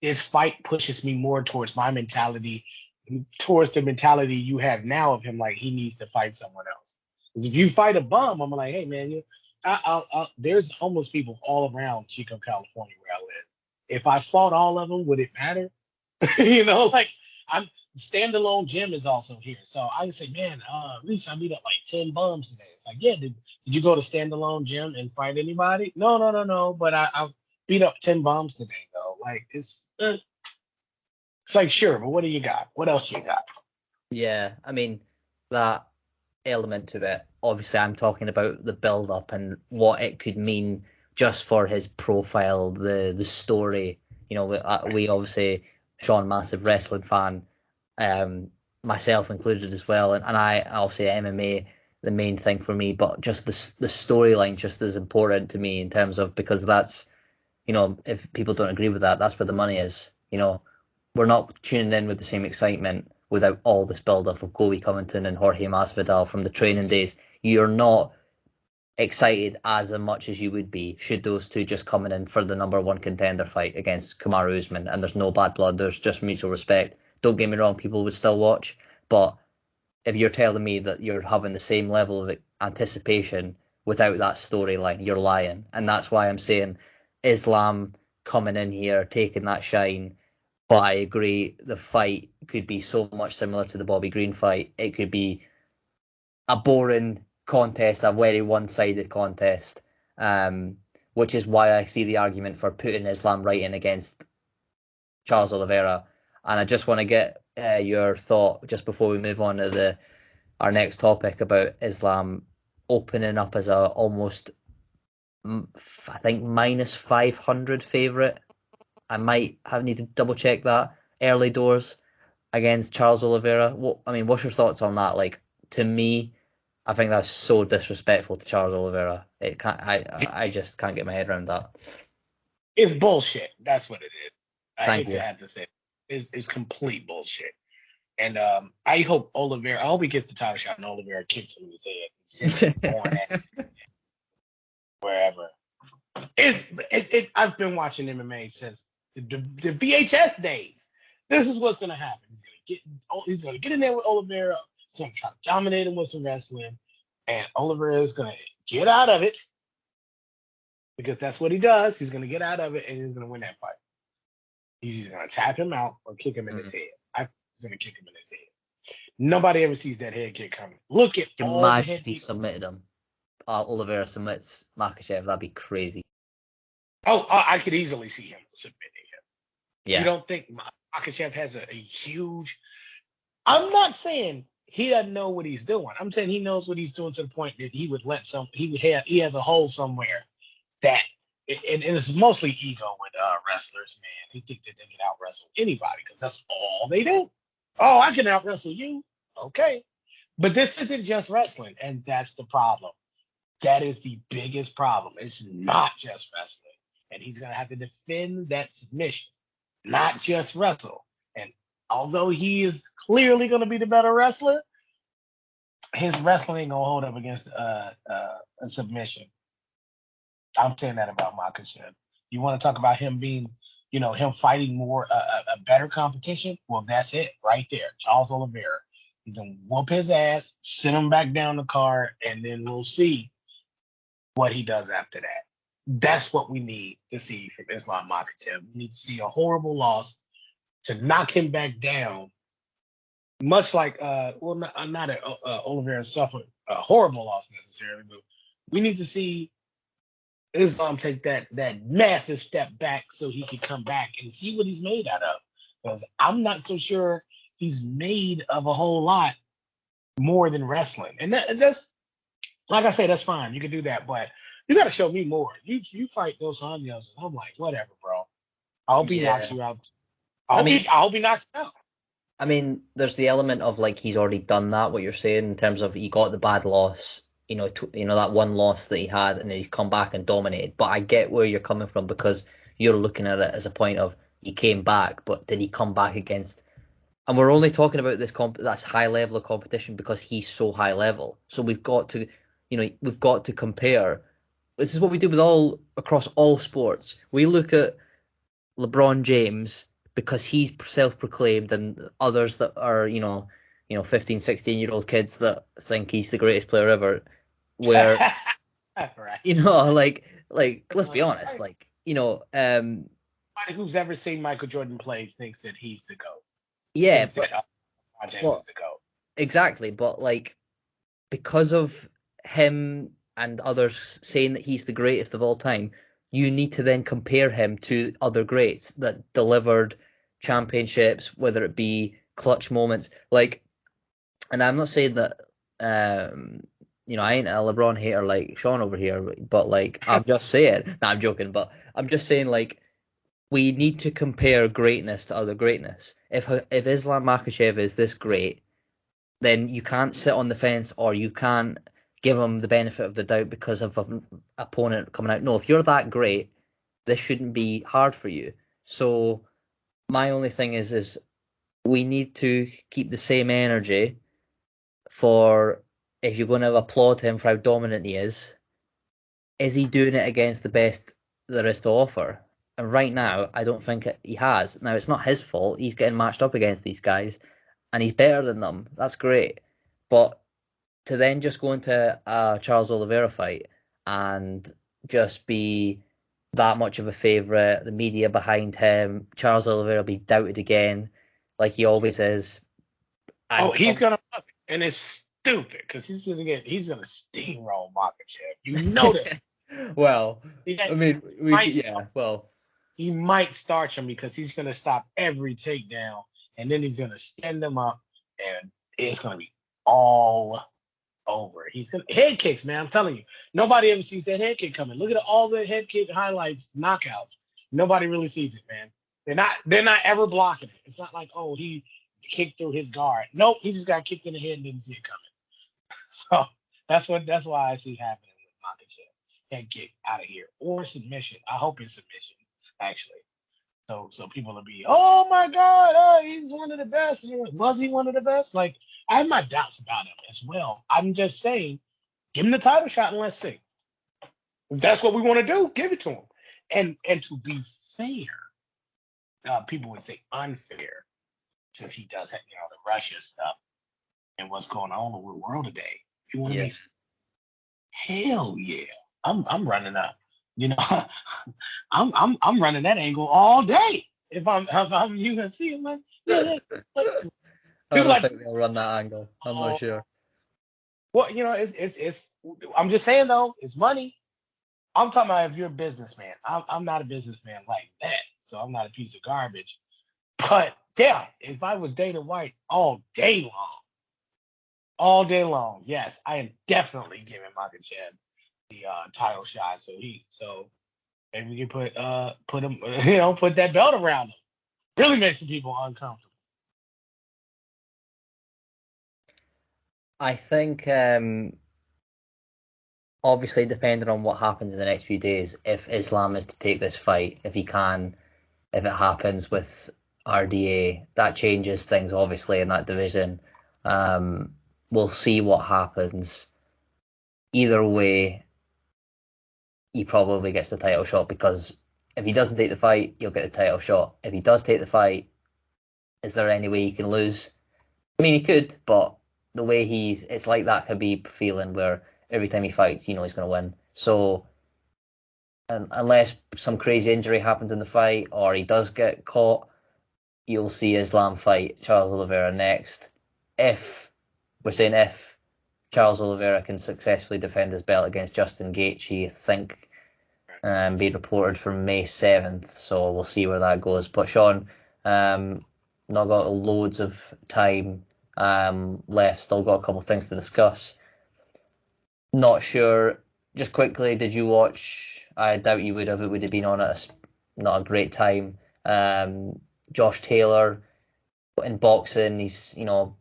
this fight pushes me more towards my mentality, towards the mentality you have now of him, like he needs to fight someone else. Because if you fight a bum, I'm like, hey man, there's homeless people all around Chico, California, where I live. If I fought all of them, would it matter? Standalone gym is also here. So I would say, man, Rhys, I beat up like 10 bums today. It's like, yeah, did you go to standalone gym and fight anybody? No. But I beat up 10 bums today, though. Like, it's like, sure, but what do you got? What else you got? Yeah, I mean, that element to it, obviously I'm talking about the build up and what it could mean just for his profile, the story. You know, we obviously, Sean, massive wrestling fan, myself included as well, and I obviously MMA the main thing for me, but just the storyline just as important to me in terms of, because that's, you know, if people don't agree with that, that's where the money is. You know, we're not tuning in with the same excitement without all this build-up of Colby Covington and Jorge Masvidal from the training days. You're not excited as much as you would be should those two just coming in for the number one contender fight against Kamaru Usman, and there's no bad blood, there's just mutual respect. Don't get me wrong, people would still watch, but if you're telling me that you're having the same level of anticipation without that storyline, you're lying. And that's why I'm saying Islam coming in here, taking that shine. But I agree, the fight could be so much similar to the Bobby Green fight. It could be a boring contest, a very one-sided contest, which is why I see the argument for putting Islam right in against Charles Oliveira. And I just want to get your thought just before we move on to our next topic about Islam opening up as a almost, I think, minus 500 favourite. I might need to double check that early doors against Charles Oliveira. What's your thoughts on that? Like, to me, I think that's so disrespectful to Charles Oliveira. I just can't get my head around that. It's bullshit. That's what it is. I Thank hate you. to have to say it. It's complete bullshit. And I hope he gets the title shot and Oliveira kicks him in his head and sends him born at wherever. I've been watching MMA since the VHS days. This is what's gonna happen. He's gonna get in there with Oliveira. He's gonna try to dominate him with some wrestling, and Oliveira is gonna get out of it because that's what he does. He's gonna get out of it and he's gonna win that fight. He's either gonna tap him out or kick him in his head. He's gonna kick him in his head. Nobody ever sees that head kick coming. Look at all the Imagine head if he submitted him. Oliveira submits Makhachev. That'd be crazy. Oh, I could easily see him submitting him. Yeah. You don't think Makhachev has a huge? I'm not saying he doesn't know what he's doing. I'm saying he knows what he's doing to the point that he would let he has a hole somewhere that, and it's mostly ego with wrestlers, man. They think that they can out wrestle anybody because that's all they do. Oh, I can out wrestle you. Okay. But this isn't just wrestling, and that's the problem. That is the biggest problem. It's not just wrestling. And he's going to have to defend that submission, not just wrestle. And although he is clearly going to be the better wrestler, his wrestling ain't going to hold up against a submission. I'm saying that about Makhachev. You want to talk about him being, him fighting more, a better competition? Well, that's it right there. Charles Oliveira. He's going to whoop his ass, send him back down the card, and then we'll see what he does after that. That's what we need to see from Islam Makhachev. We need to see a horrible loss to knock him back down, much like, not that Oliveira suffered a horrible loss necessarily, but we need to see Islam take that massive step back so he can come back and see what he's made out of. Because I'm not so sure he's made of a whole lot more than wrestling. And that's, like I say, that's fine. You can do that, but you got to show me more. You fight Dos Anjos, and I'm like, whatever, bro. I hope he knocks you out. I hope he knocks you out. I mean, there's the element of, like, he's already done that, what you're saying, in terms of he got the bad loss, that one loss that he had, and then he's come back and dominated. But I get where you're coming from, because you're looking at it as a point of he came back, but did he come back against? And we're only talking about this that's high level of competition because he's so high level. So we've got to compare. This is what we do with across all sports. We look at LeBron James because he's self-proclaimed, and others that are, 15, 16-year-old kids that think he's the greatest player ever. Where, right. Let's be honest, anybody who's ever seen Michael Jordan play thinks that he's the GOAT. Yeah, James is the GOAT. Exactly, but because of him and others saying that he's the greatest of all time, you need to then compare him to other greats that delivered championships, whether it be clutch moments. And I'm not saying that I ain't a LeBron hater like Sean over here, but like I'm just saying, nah, I'm joking, but I'm just saying like we need to compare greatness to other greatness. If Islam Makhachev is this great, then you can't sit on the fence or you can't give him the benefit of the doubt because of an opponent coming out. No, if you're that great, this shouldn't be hard for you. So my only thing is we need to keep the same energy for if you're going to applaud him for how dominant he is he doing it against the best there is to offer? And right now, I don't think he has. Now, it's not his fault. He's getting matched up against these guys, and he's better than them. That's great. But to then just go into a Charles Oliveira fight and just be that much of a favourite, the media behind him, Charles Oliveira be doubted again, like he always is. He's gonna fuck it, and it's stupid because he's gonna steamroll Makhachev. You know that. Well, I mean, he might starch him because he's gonna stop every takedown, and then he's gonna stand him up, and it's gonna be all over. He's gonna head kicks, man. I'm telling you, nobody ever sees that head kick coming. Look at all the head kick highlights, knockouts. Nobody really sees it, man. They're not ever blocking it. It's not like, oh, he kicked through his guard. Nope, he just got kicked in the head and didn't see it coming. So that's why I see happening with Makhachev. Head kick out of here. Or submission. I hope it's submission, actually. So people will be, oh my God, he's one of the best. Was he one of the best? Like, I have my doubts about him as well. I'm just saying, give him the title shot and let's see. If that's what we want to do, give it to him. And to be fair, people would say unfair, since he does have, the Russia stuff and what's going on in the world today. If you want to make some, hell yeah, I'm running up. I'm running that angle all day. If I'm UFC, I'm like, yeah. I don't think they'll run that angle. I'm not sure. Well, it's. I'm just saying though, it's money. I'm talking about if you're a businessman. I'm not a businessman like that, so I'm not a piece of garbage. But yeah, if I was Dana White all day long, yes, I am definitely giving Makhachev the title shot. So maybe we can put him, put that belt around him. Really makes some people uncomfortable. I think obviously depending on what happens in the next few days, if Islam is to take this fight, if it happens with RDA, that changes things obviously in that division. We'll see what happens. Either way, he probably gets the title shot because if he doesn't take the fight, he'll get the title shot. If he does take the fight, is there any way he can lose? I mean, he could, but the way it's like that Khabib feeling where every time he fights, he's going to win. So unless some crazy injury happens in the fight or he does get caught, you'll see Islam fight Charles Oliveira next. If Charles Oliveira can successfully defend his belt against Justin Gaethje, I think, be reported for May 7th. So we'll see where that goes. But Sean, not got loads of time left. Still got a couple of things to discuss. Not sure. Just quickly, did you watch? I doubt you would have. It would have been on at not a great time. Josh Taylor in boxing. He's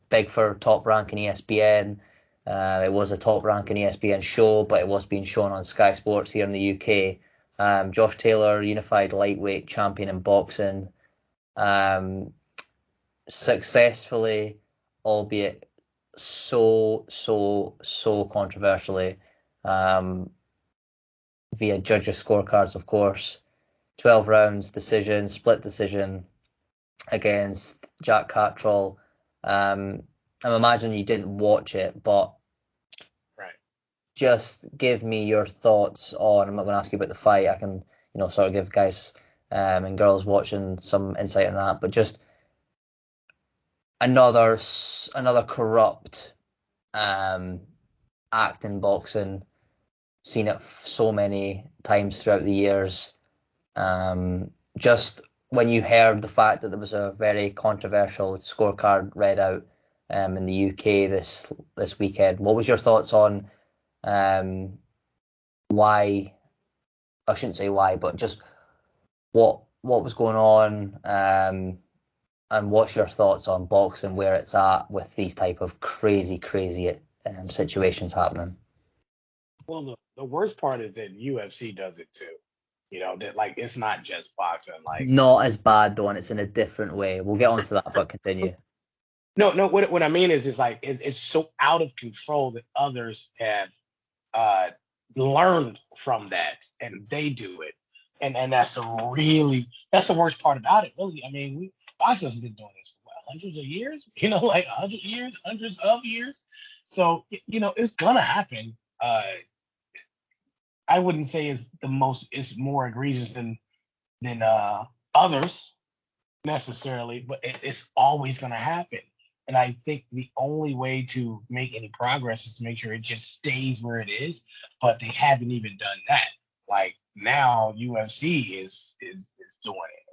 big for Top Rank in ESPN. It was a Top Rank in ESPN show, but it was being shown on Sky Sports here in the UK. Josh Taylor, unified lightweight champion in boxing, successfully, albeit so controversially, via judges' scorecards, of course. 12 rounds decision, split decision against Jack Catterall. I'm imagining you didn't watch it, but just give me your thoughts on. I'm not going to ask you about the fight. I can, sort of give guys and girls watching some insight on that, but just another corrupt act in boxing. Seen it so many times throughout the years. Just when you heard the fact that there was a very controversial scorecard read out in the UK this weekend, what was your thoughts on why, I shouldn't say why, but just what was going on, and what's your thoughts on boxing, where it's at with these type of crazy situations happening? Well, the worst part is that UFC does it too. That like it's not just boxing. Like Not as bad though, and it's in a different way. We'll get onto that, but continue. no. What I mean is like it's so out of control that others have uh, learned from that and they do it, and that's the worst part about it. Really, I mean, boxers have been doing this for hundreds of years. Like 100 years, hundreds of years. So it's gonna happen. I wouldn't say it's more egregious than others necessarily, but it's always going to happen. And I think the only way to make any progress is to make sure it just stays where it is. But they haven't even done that. Like now, UFC is doing it,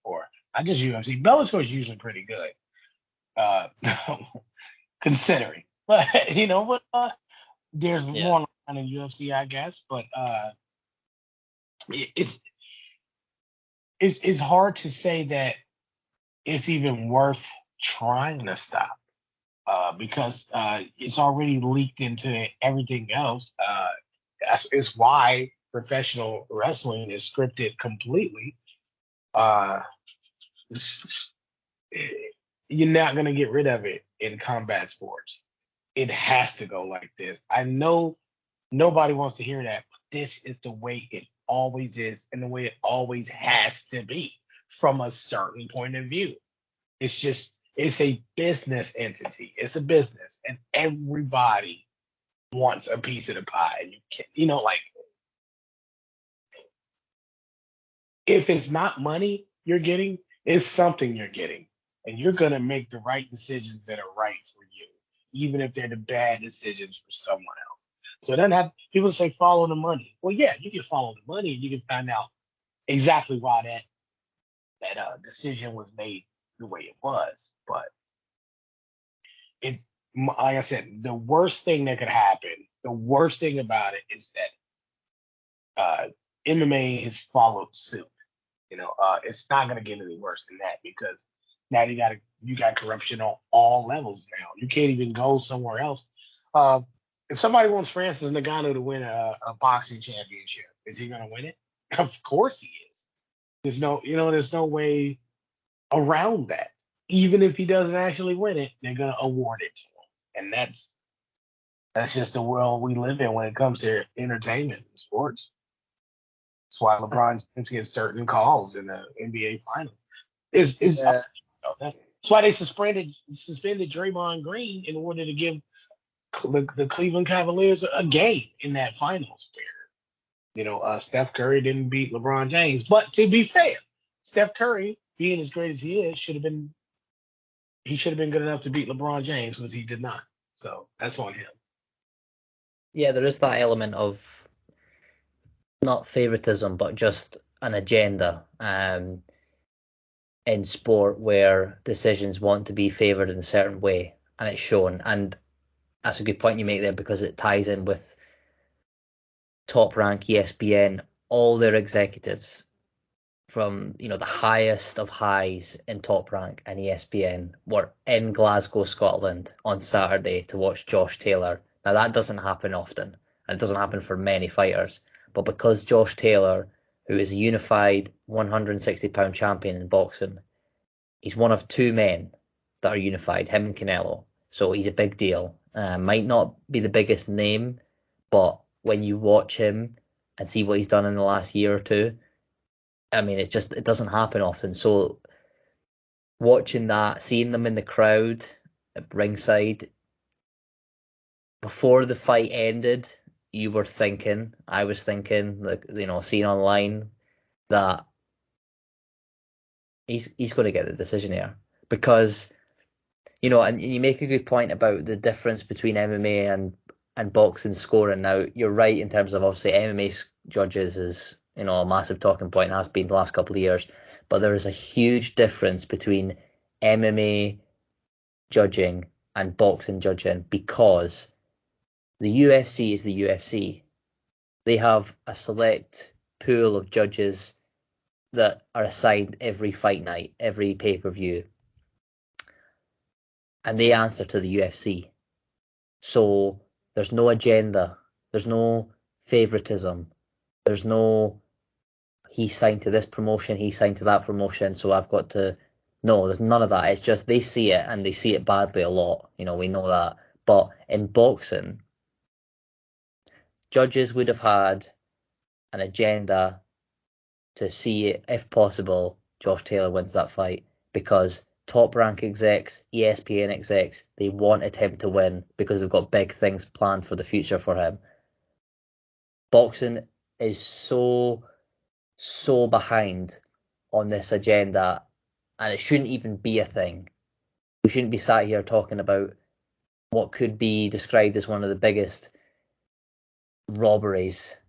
or not just UFC. Bellator is usually pretty good, considering. But there's more in UFC, I guess. But it's hard to say that it's even worth trying to stop, because it's already leaked into everything else. It's why professional wrestling is scripted completely. You're not going to get rid of it in combat sports. It has to go like this. I know nobody wants to hear that, but this is the way it always is and the way it always has to be from a certain point of view. It's a business entity. It's a business, and everybody wants a piece of the pie. And you can't, like, if it's not money you're getting, it's something you're getting, and you're gonna make the right decisions that are right for you, even if they're the bad decisions for someone else. So it doesn't have people say follow the money. Well, yeah, you can follow the money, and you can find out exactly why that decision was made the way it was. But it's, like I said, the worst thing that could happen, the worst thing about it is that MMA has followed suit. It's not going to get any worse than that, because now you got corruption on all levels now. You can't even go somewhere else. If somebody wants Francis Ngannou to win a boxing championship, is he going to win it? Of course he is. There's no way around that. Even if he doesn't actually win it, they're going to award it to him. And that's just the world we live in when it comes to entertainment and sports. That's why LeBron James gets certain calls in the NBA Finals. That's why they suspended Draymond Green in order to give the Cleveland Cavaliers a game in that finals where, Steph Curry didn't beat LeBron James. But to be fair, Steph Curry, being as great as he is, should have been good enough to beat LeBron James, because he did not. So that's on him. Yeah, there is that element of not favoritism, but just an agenda in sport where decisions want to be favoured in a certain way, and it's shown. And that's a good point you make there, because it ties in with Top Rank, ESPN, all their executives from the highest of highs in Top Rank and ESPN were in Glasgow, Scotland on Saturday to watch Josh Taylor. Now that doesn't happen often, and it doesn't happen for many fighters, but because Josh Taylor, who is a unified 160-pound champion in boxing, he's one of two men that are unified, him and Canelo. So he's a big deal. Might not be the biggest name, but when you watch him and see what he's done in the last year or two, I mean, it doesn't happen often. So watching that, seeing them in the crowd at ringside, before the fight ended, I was thinking, like, seeing online that he's going to get the decision here, because, and you make a good point about the difference between MMA and boxing scoring. Now, you're right in terms of, obviously, MMA judges is, a massive talking point, has been the last couple of years, but there is a huge difference between MMA judging and boxing judging, because The UFC is the UFC. They have a select pool of judges that are assigned every fight night, every pay-per-view, and they answer to the UFC. So there's no agenda, there's no favoritism, there's no he signed to this promotion, he signed to that promotion, so I've got to. No, there's none of that. It's just they see it and they see it badly a lot. We know that. But in boxing, judges would have had an agenda to see, if possible, Josh Taylor wins that fight, because top rank execs, ESPN execs, they wanted him to win because they've got big things planned for the future for him. Boxing is so behind on this agenda, and it shouldn't even be a thing. We shouldn't be sat here talking about what could be described as one of the biggest robberies.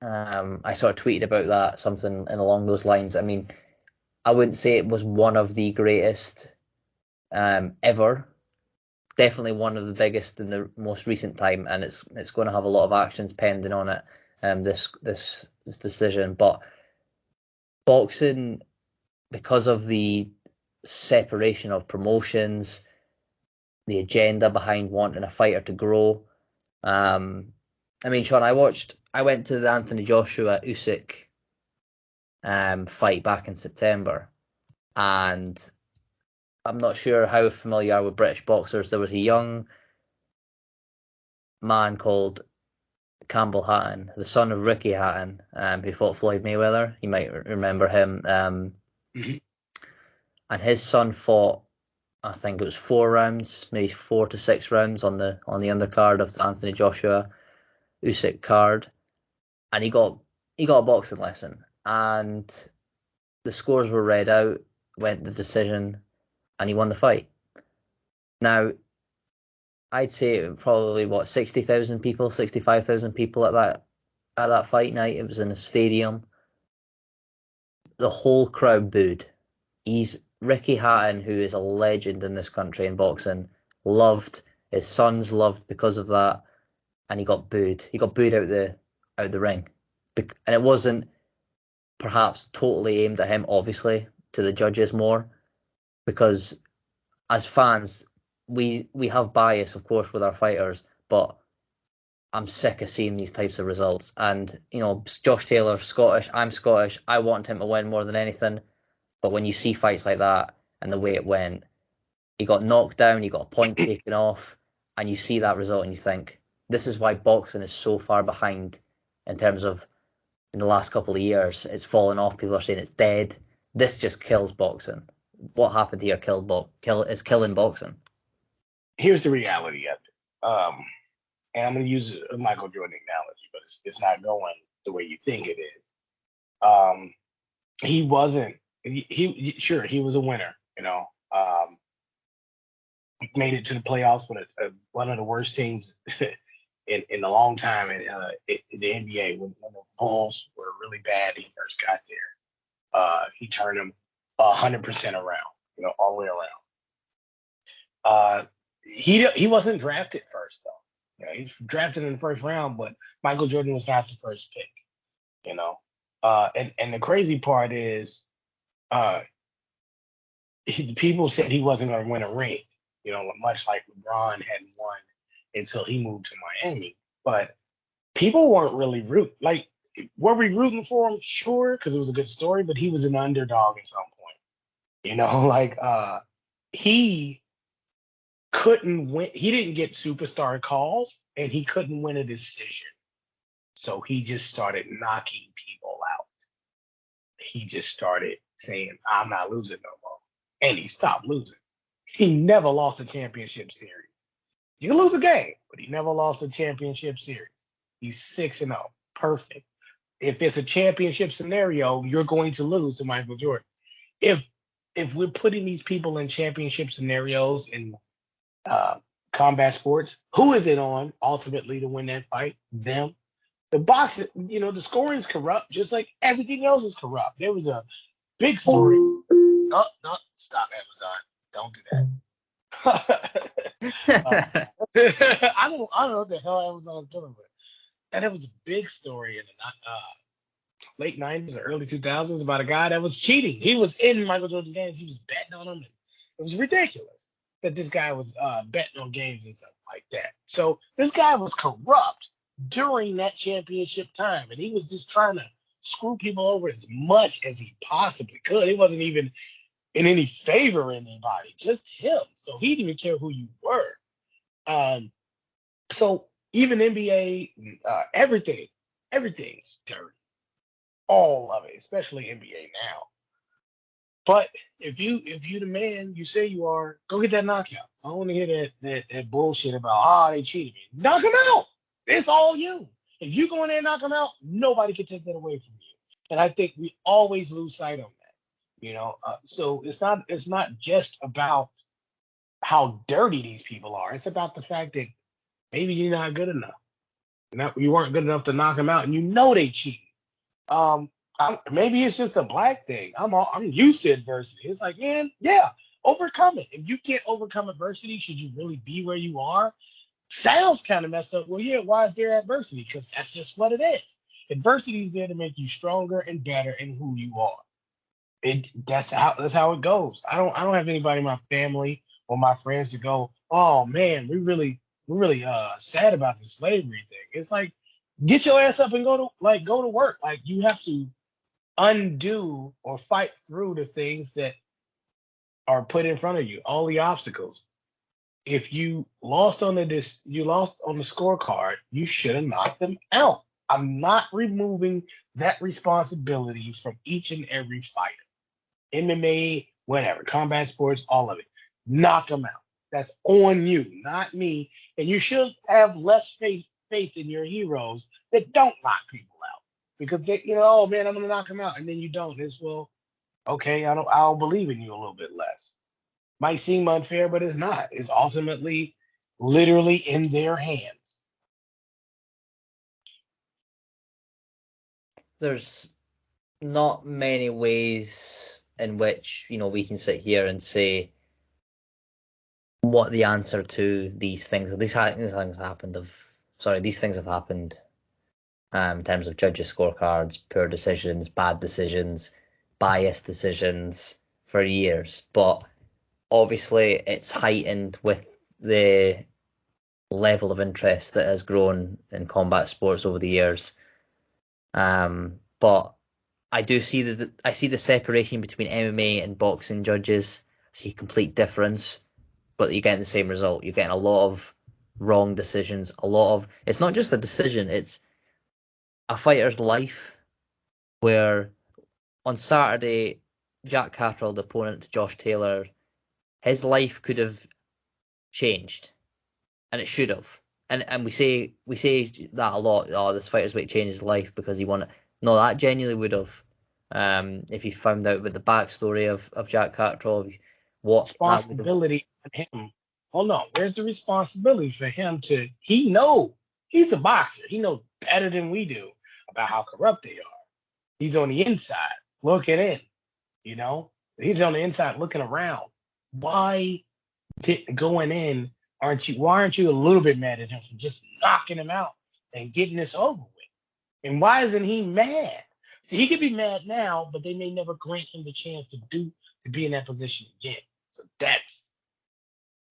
I sort of tweeted about that, something along those lines. I mean, I wouldn't say it was one of the greatest ever. Definitely one of the biggest in the most recent time, and it's going to have a lot of actions pending on it. This decision, but boxing, because of the separation of promotions, the agenda behind wanting a fighter to grow. I mean, Sean, I went to the Anthony Joshua Usyk fight back in September, and I'm not sure how familiar you are with British boxers. There was a young man called Campbell Hatton, the son of Ricky Hatton, who fought Floyd Mayweather. You might remember him. Mm-hmm. And his son fought, I think it was 4 rounds, maybe 4 to 6 rounds on the undercard of the Anthony Joshua Usyk card, and he got a boxing lesson, and the scores were read out, went the decision, and he won the fight. Now, I'd say probably 60,000 people, 65,000 people at that fight night. It was in a stadium. The whole crowd booed. Ricky Hatton, who is a legend in this country in boxing, loved. His sons loved because of that, and he got booed. He got booed out the ring, and it wasn't perhaps totally aimed at him. Obviously, to the judges more, because as fans, we have bias, of course, with our fighters, but I'm sick of seeing these types of results. And Josh Taylor, Scottish. I'm Scottish. I want him to win more than anything. But when you see fights like that and the way it went, he got knocked down, he got a point taken off, and you see that result and you think, this is why boxing is so far behind in terms of in the last couple of years. It's fallen off. People are saying it's dead. This just kills boxing. What happened here is killing boxing. Here's the reality of it. And I'm going to use a Michael Jordan analogy, but it's not going the way you think it is. He wasn't. He was a winner, made it to the playoffs with one of the worst teams in a long time in the NBA when the Bulls were really bad. He first got there. He turned them 100% around, all the way around. He wasn't drafted first though. He was drafted in the first round, but Michael Jordan was not the first pick. And the crazy part is. People said he wasn't going to win a ring, much like LeBron hadn't won until he moved to Miami. But people weren't really rooting. Like, were we rooting for him? Sure, because it was a good story, but he was an underdog at some point. He couldn't win. He didn't get superstar calls, and he couldn't win a decision. So he just started knocking people out. He just started saying, I'm not losing no more. And he stopped losing. He never lost a championship series. You can lose a game, but he never lost a championship series. He's 6-0. Perfect. If it's a championship scenario, you're going to lose to Michael Jordan. If we're putting these people in championship scenarios in combat sports, who is it on ultimately to win that fight? Them. The boxing, the scoring is corrupt, just like everything else is corrupt. There was a big story. Oh, no, stop, Amazon. Don't do that. I don't know what the hell Amazon was doing, but and it was a big story in the late 90s or early 2000s about a guy that was cheating. He was in Michael Jordan games. He was betting on them. And it was ridiculous that this guy was betting on games and stuff like that. So this guy was corrupt during that championship time, and he was just trying to screw people over as much as he possibly could. He wasn't even in any favor of anybody, just him. So he didn't even care who you were. So even NBA, everything's dirty. All of it, especially NBA now. But if you the man you say you are, go get that knockout. I don't want to hear that bullshit about they cheated me. Knock him out. It's all you. If you go in there and knock him out, nobody can take that away from you. And I think we always lose sight on that. So it's not just about how dirty these people are. It's about the fact that maybe you're not good enough. You weren't good enough to knock them out, and they cheated. Maybe it's just a black thing. I'm used to adversity. It's like, man, yeah, overcome it. If you can't overcome adversity, should you really be where you are? Sounds kind of messed up. Well, yeah, why is there adversity? Because that's just what it is. Adversity is there to make you stronger and better in who you are. That's how it goes. I don't have anybody in my family or my friends to go, oh man, we're really sad about the slavery thing. It's like, get your ass up and go to work. Like, you have to undo or fight through the things that are put in front of you, all the obstacles. If you lost on the scorecard, you should have knocked them out. I'm not removing that responsibility from each and every fighter. MMA, whatever, combat sports, all of it. Knock them out. That's on you, not me. And you should have less faith in your heroes that don't knock people out, because they, oh man, I'm gonna knock him out, and then you don't. It's, well, okay, I'll believe in you a little bit less. Might seem unfair, but it's not. It's ultimately literally in their hands. There's not many ways in which we can sit here and say what the answer to these things. These things have happened in terms of judges' scorecards, poor decisions, bad decisions, biased decisions for years. But obviously it's heightened with the level of interest that has grown in combat sports over the years. But I do see the separation between MMA and boxing judges. I see a complete difference, but you're getting the same result. You're getting a lot of wrong decisions. It's not just a decision, it's a fighter's life, where on Saturday, Jack Catterall, the opponent to Josh Taylor, his life could have changed, and it should have. And we say that a lot. Oh, this fighter's way to change his life because he won it. No, that genuinely would have. If you found out about the backstory of Jack Catterall, what responsibility on him. Hold on, where's the responsibility for him to? He's a boxer. He knows better than we do about how corrupt they are. He's on the inside looking in. He's on the inside looking around. Why going in? Why aren't you a little bit mad at him for just knocking him out and getting this over with? And why isn't he mad? See, he could be mad now, but they may never grant him the chance to be in that position again. So that's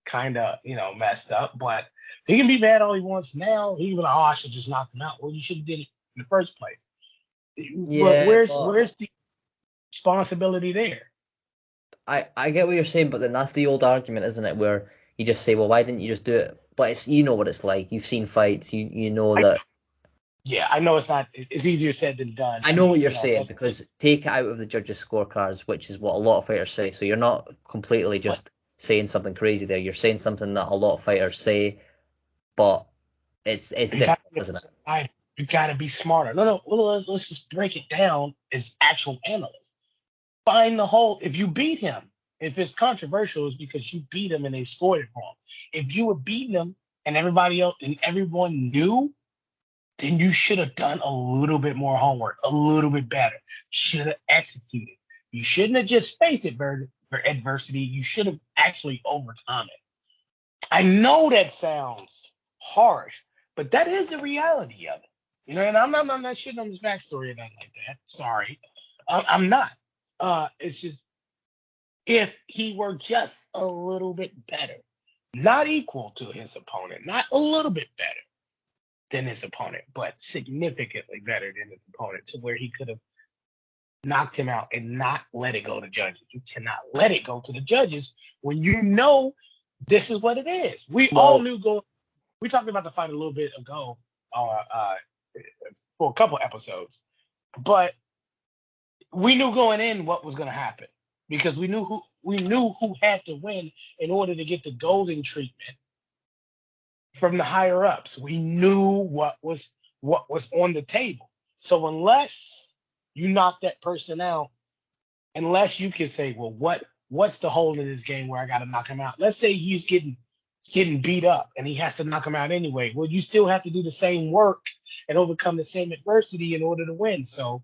kind of, messed up. But he can be mad all he wants now. He can be like, I should just knock him out. Well, you should have did it in the first place. Yeah, but where's the responsibility there? I get what you're saying, but then that's the old argument, isn't it? Where you just say, well, why didn't you just do it? But it's, what it's like. You've seen fights. You know that. Yeah, I know it's easier said than done. I know what you're saying, because take it out of the judges' scorecards, which is what a lot of fighters say. So you're not completely just saying something crazy there. You're saying something that a lot of fighters say, but it's different, isn't it? You gotta be smarter. No. Well, let's just break it down as actual analysts. Find the hole. If you beat him, if it's controversial, it's because you beat him and they scored it wrong. If you were beating him and everybody else and everyone knew, then you should have done a little bit more homework, a little bit better. Should have executed. You shouldn't have just faced it for adversity. You should have actually overcome it. I know that sounds harsh, but that is the reality of it. And I'm not shitting on his backstory or nothing like that. Sorry. I'm not. It's just if he were just a little bit better, not equal to his opponent, not a little bit better than his opponent, but significantly better than his opponent to where he could have knocked him out and not let it go to judges. You cannot let it go to the judges when you know this is what it is. We all knew going. We talked about the fight a little bit ago for a couple episodes, but we knew going in what was going to happen because we knew who had to win in order to get the golden treatment from the higher ups. We knew what was on the table. So unless you knock that person out, unless you can say, well, what's the hole in this game where I got to knock him out? Let's say he's getting beat up and he has to knock him out anyway. Well, you still have to do the same work and overcome the same adversity in order to win. So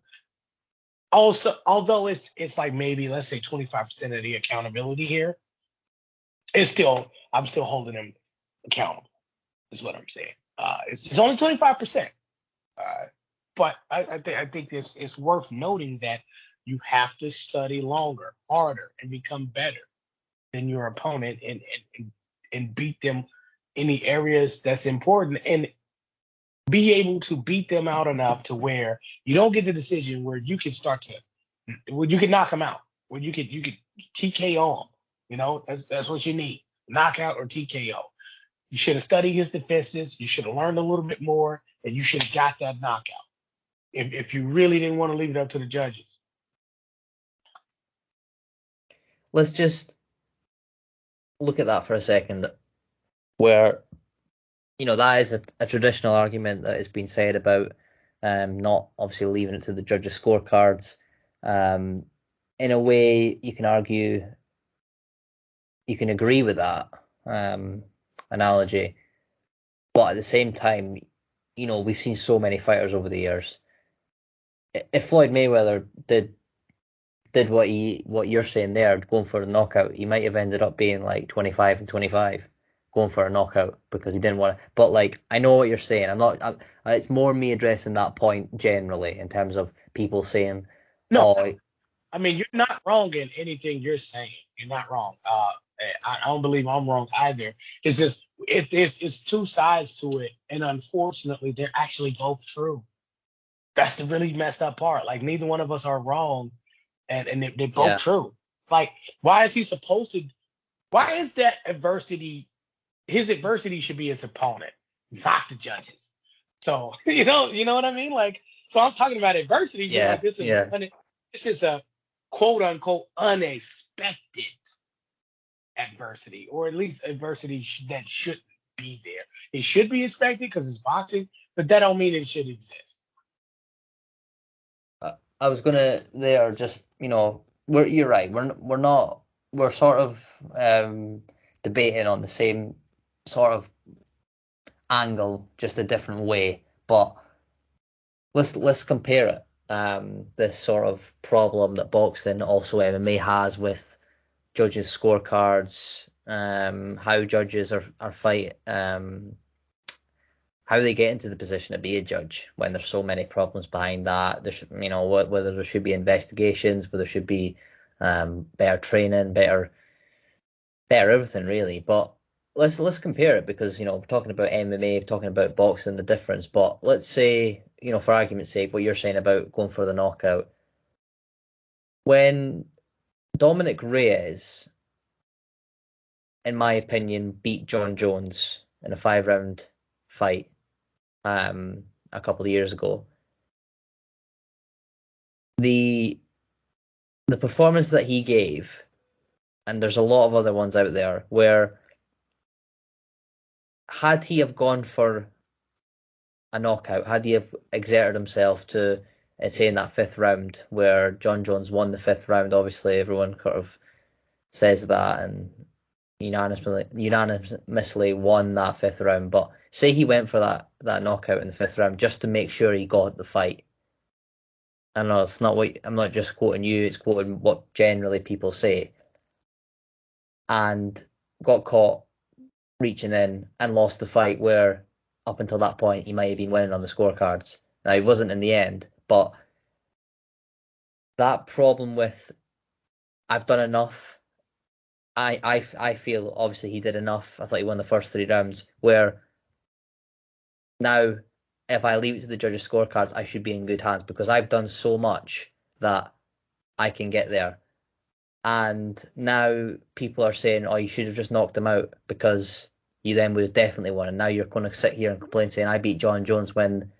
also, although it's like maybe let's say 25% of the accountability here, I'm still holding him accountable. Is what I'm saying. It's only 25%, but I think it's worth noting that you have to study longer, harder, and become better than your opponent and beat them in the areas that's important and be able to beat them out enough to where you don't get the decision where you can knock them out, where you could TKO them. That's what you need, knockout or TKO. You should have studied his defenses. You should have learned a little bit more, and you should have got that knockout if you really didn't want to leave it up to the judges. Let's just look at that for a second, where that is a traditional argument that has been said about not obviously leaving it to the judges' scorecards. In a way, you can argue, you can agree with that analogy, but at the same time, we've seen so many fighters over the years. If Floyd Mayweather did what you're saying there, going for a knockout, he might have ended up being like 25-25, going for a knockout because he didn't want to. But like, I know what you're saying. It's more me addressing that point generally in terms of people saying, no. I mean, you're not wrong in anything you're saying. You're not wrong. I don't believe I'm wrong either. It's just it's two sides to it, and unfortunately, they're actually both true. That's the really messed up part. Like neither one of us are wrong, and they're both true. Like, why is he supposed to? Why is that adversity? His adversity should be his opponent, not the judges. So you know what I mean? Like, so I'm talking about adversity. Yeah. Like this is a quote unquote unexpected adversity, or at least adversity that shouldn't be there. It should be expected because it's boxing, but that don't mean it should exist. I was gonna there just you're right. We're sort of debating on the same sort of angle, just a different way. But let's compare it. This sort of problem that boxing, also MMA, has with judges' scorecards, how judges are fight, how they get into the position to be a judge when there's so many problems behind that. There should, whether there should be investigations, whether there should be better training, better everything really. But let's compare it because we're talking about MMA, we're talking about boxing, the difference. But let's say for argument's sake, what you're saying about going for the knockout, when Dominic Reyes, in my opinion, beat John Jones in a 5-round fight a couple of years ago. The performance that he gave, and there's a lot of other ones out there, where had he have gone for a knockout, had he have exerted himself to, say in that 5th round where John Jones won the 5th round, obviously everyone sort of says that and unanimously won that 5th round, but say he went for that knockout in the 5th round just to make sure he got the fight. I know it's not what I'm not just quoting you, it's quoting what generally people say, and got caught reaching in and lost the fight where up until that point he might have been winning on the scorecards. Now he wasn't in the end, but that problem with I've done enough. I feel obviously he did enough. I thought he won the first 3 rounds. Where now, if I leave it to the judges' scorecards, I should be in good hands because I've done so much that I can get there. And now people are saying, "Oh, you should have just knocked him out because you then would have definitely won." And now you're going to sit here and complain saying, "I beat John Jones," when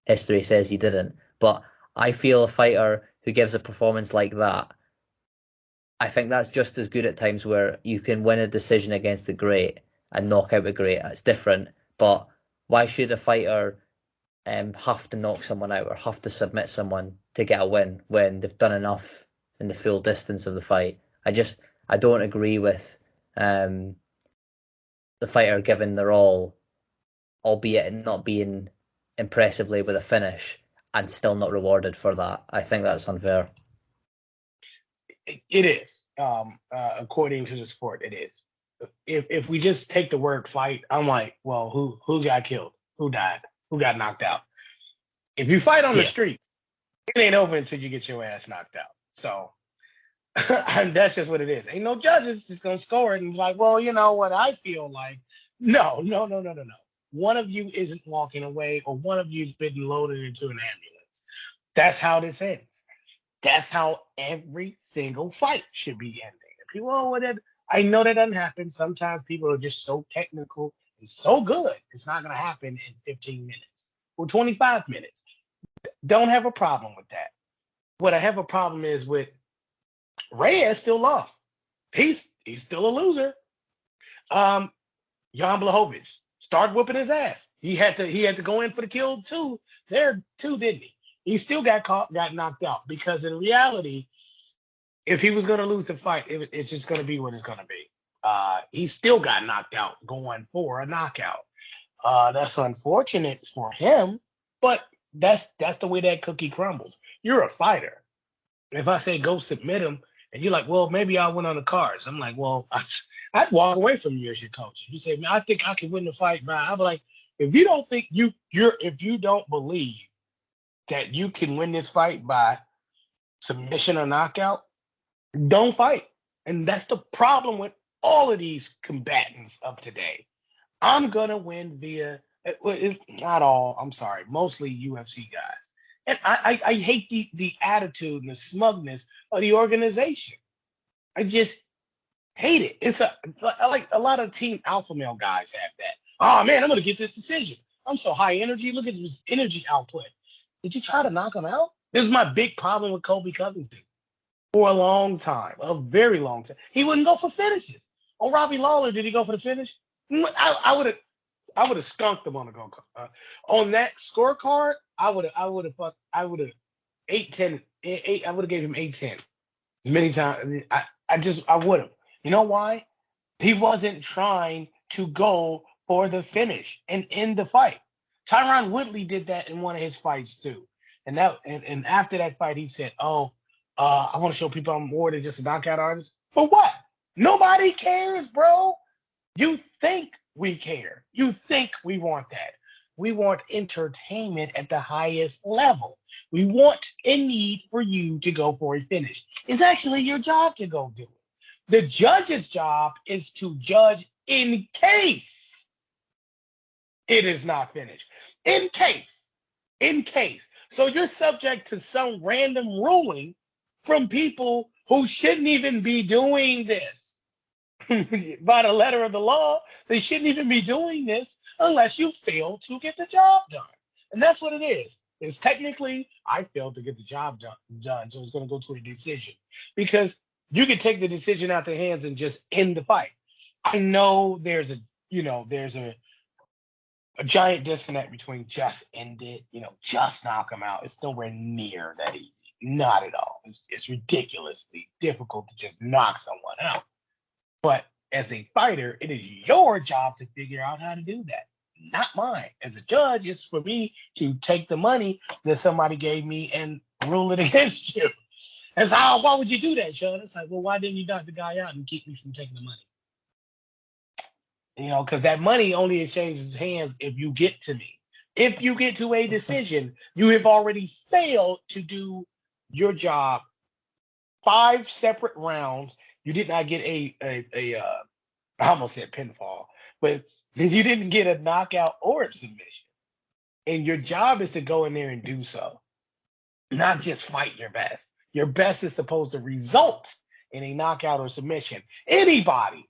history says he didn't. But I feel a fighter who gives a performance like that, I think that's just as good at times where you can win a decision against the great and knock out a great. It's different. But why should a fighter have to knock someone out or have to submit someone to get a win when they've done enough in the full distance of the fight? I don't agree with the fighter giving their all, albeit not being impressively with a finish and still not rewarded for that. I think that's unfair. It is. According to the sport, it is. If we just take the word fight, I'm like, well, who got killed? Who died? Who got knocked out? If you fight on the street, it ain't over until you get your ass knocked out. So that's just what it is. Ain't no judges just gonna score it and be like, well, you know what I feel like. No. One of you isn't walking away, or one of you's been loaded into an ambulance. That's how this ends. That's how every single fight should be ending. People, I know that doesn't happen. Sometimes people are just so technical and so good, it's not going to happen in 15 minutes or 25 minutes. Don't have a problem with that. What I have a problem is with Reyes still lost. He's still a loser. Jan Blachowicz started whooping his ass. He had to go in for the kill too. There too, didn't he? He still got knocked out because in reality, if he was going to lose the fight, it's just going to be what it's going to be. He still got knocked out going for a knockout. That's unfortunate for him, but that's the way that cookie crumbles. You're a fighter. If I say go submit him, and you're like, well, maybe I'll win on the cards. I'm like, well, I'd walk away from you as your coach. If you say, man, I think I can win the fight, man, I'm like, if you don't think if you don't believe that you can win this fight by submission or knockout, don't fight. And that's the problem with all of these combatants of today. I'm going to win via, not all, I'm sorry, mostly UFC guys. And I hate the attitude and the smugness of the organization. I just hate it. It's like a lot of team alpha male guys have that. Oh, man, I'm going to get this decision. I'm so high energy. Look at this energy output. Did you try to knock him out? This is my big problem with Colby Covington. For a long time, a very long time, he wouldn't go for finishes. On Robbie Lawler, did he go for the finish? I would have skunked him on the go. On that scorecard, I would have 8-10. I would have gave him 8-10 as many times. I would have. You know why? He wasn't trying to go for the finish and end the fight. Tyron Woodley did that in one of his fights too. And after that fight, he said, "Oh, I want to show people I'm more than just a knockout artist." For what? Nobody cares, bro. You think we care. You think we want that. We want entertainment at the highest level. We want and need for you to go for a finish. It's actually your job to go do it. The judge's job is to judge in case it is not finished. In case. So you're subject to some random ruling from people who shouldn't even be doing this. By the letter of the law, they shouldn't even be doing this unless you fail to get the job done. And that's what it is. It's technically, I failed to get the job done, so it's going to go to a decision. Because you can take the decision out their hands and just end the fight. I know there's a giant disconnect between just end it, just knock them out. It's nowhere near that easy. Not at all. It's ridiculously difficult to just knock someone out. But as a fighter, it is your job to figure out how to do that, not mine. As a judge, it's for me to take the money that somebody gave me and rule it against you. And so, why would you do that, Sean? It's like, well, why didn't you knock the guy out and keep me from taking the money? because that money only exchanges hands if you get to me. If you get to a decision, you have already failed to do your job. 5 separate rounds. You did not get I almost said pinfall, but you didn't get a knockout or a submission. And your job is to go in there and do so, not just fight your best. Your best is supposed to result in a knockout or submission. Anybody,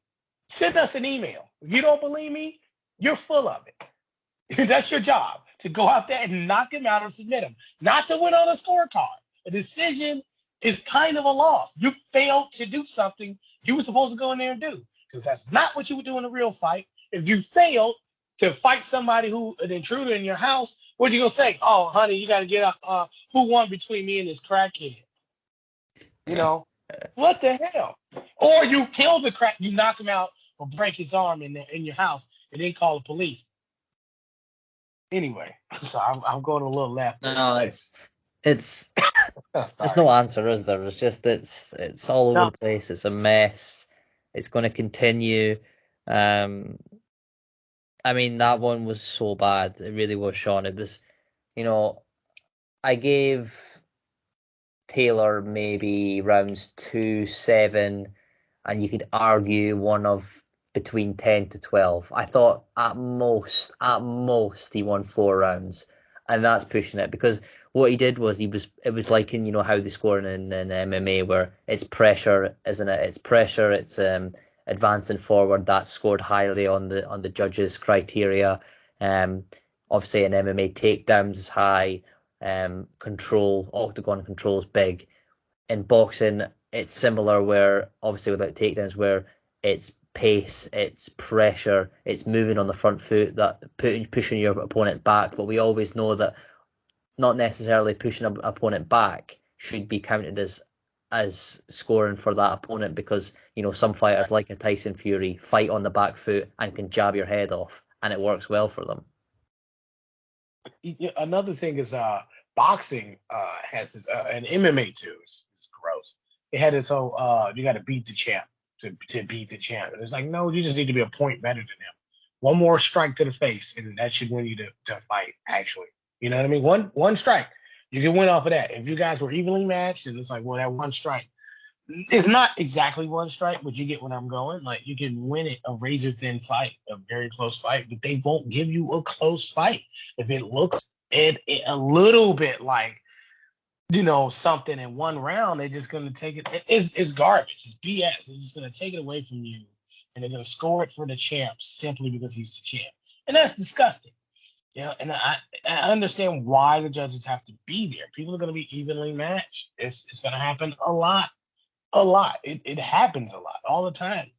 send us an email. If you don't believe me, you're full of it. That's your job, to go out there and knock him out or submit him, not to win on a scorecard. A decision is kind of a loss. You failed to do something you were supposed to go in there and do, because that's not what you would do in a real fight. If you failed to fight somebody an intruder in your house, what you gonna say? Oh, honey, you got to get up. Who won between me and this crackhead? What the hell? Or you kill the crack, you knock him out or break his arm in your house, and then call the police. Anyway, so I'm going a little left. No, it's there's no answer, is there? It's just it's all over the place. It's a mess. It's going to continue. I mean, that one was so bad. It really was, Sean. It was, I gave Taylor maybe rounds 2, 7, and you could argue one of between 10 to 12. I thought at most he won 4 rounds, and that's pushing it, because what he did was it was like in how they score in MMA, where it's pressure, isn't it? It's pressure. It's advancing forward. That's scored highly on the judges' criteria. Obviously in MMA, takedowns is high. Control, octagon control is big. In boxing, it's similar, where obviously without takedowns, where it's pace, it's pressure, it's moving on the front foot, that pushing your opponent back. But we always know that not necessarily pushing an opponent back should be counted as scoring for that opponent, because some fighters like a Tyson Fury fight on the back foot and can jab your head off, and it works well for them. Another thing is boxing has this, and MMA too. It's gross. It had this whole you got to beat the champ to beat the champ. And it's like, no, you just need to be a point better than him. One more strike to the face, and that should win you to fight. Actually, you know what I mean? One strike, you can win off of that. If you guys were evenly matched, and it's like, well, that one strike, it's not exactly one strike, but you get where I'm going. Like, you can win it a razor thin fight, a very close fight, but they won't give you a close fight if it looks a little bit like something in one round. They're just gonna take it. It's garbage. It's BS. They're just gonna take it away from you, and they're gonna score it for the champ simply because he's the champ, and that's disgusting. And I understand why the judges have to be there. People are gonna be evenly matched. It's gonna happen a lot. It happens a lot all the time.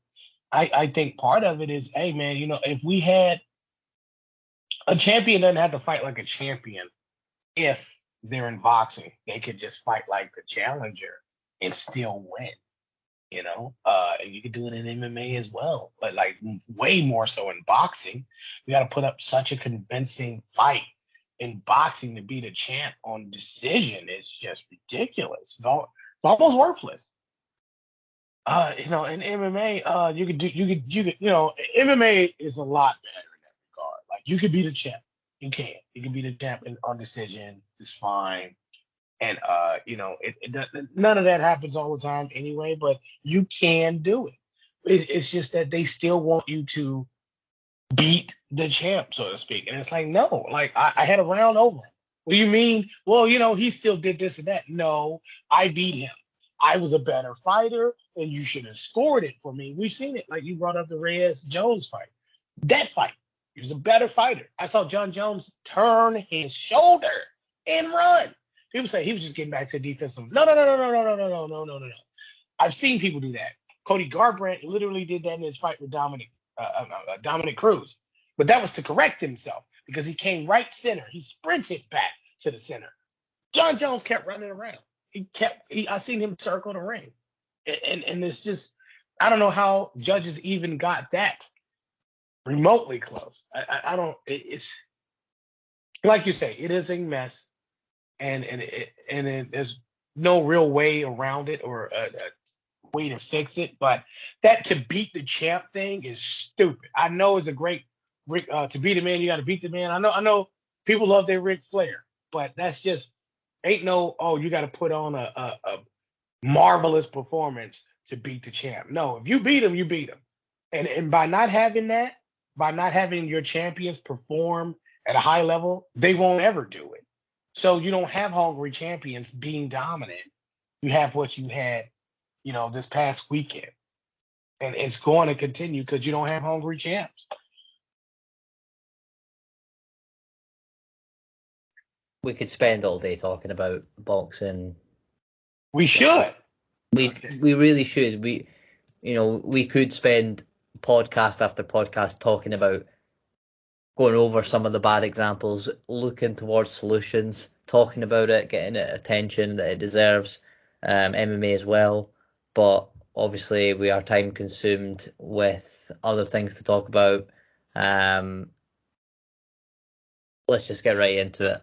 I think part of it is, hey man, if we had a champion, doesn't have to fight like a champion. If they're in boxing, they could just fight like the challenger and still win. And you could do it in MMA as well, but like way more so in boxing. You got to put up such a convincing fight in boxing to be the champ on decision. It's just ridiculous. It's almost worthless. In MMA, you could MMA is a lot better in that regard. Like, you could be the champ. You can be the champ on decision. It's fine. And none of that happens all the time anyway, but you can do it. It's just that they still want you to beat the champ, so to speak. And it's like, no, like I had a round over him. What do you mean? Well, he still did this and that. No, I beat him. I was a better fighter, and you should have scored it for me. We've seen it. Like, you brought up the Rhys Jones fight. That fight, he was a better fighter. I saw John Jones turn his shoulder and run. People say he was just getting back to the defensive. No. I've seen people do that. Cody Garbrandt literally did that in his fight with Dominic Cruz. But that was to correct himself, because he came right center. He sprinted back to the center. John Jones kept running around. I seen him circle the ring. And it's just, I don't know how judges even got that remotely close. I don't, it's like you say, it is a mess. And there's no real way around it, or way to fix it. But that to beat the champ thing is stupid. I know it's a great to beat a man, you got to beat the man. I know people love their Ric Flair, but that's just ain't no you got to put on a marvelous performance to beat the champ. No, if you beat him, you beat him. And by not having that, by not having your champions perform at a high level, they won't ever do it. So you don't have hungry champions being dominant. You have what you had, this past weekend. And it's going to continue because you don't have hungry champs. We could spend all day talking about boxing. We should. We really should. We could spend podcast after podcast talking about going over some of the bad examples, looking towards solutions, talking about it, getting it attention that it deserves, MMA as well. But obviously we are time consumed with other things to talk about. Let's just get right into it.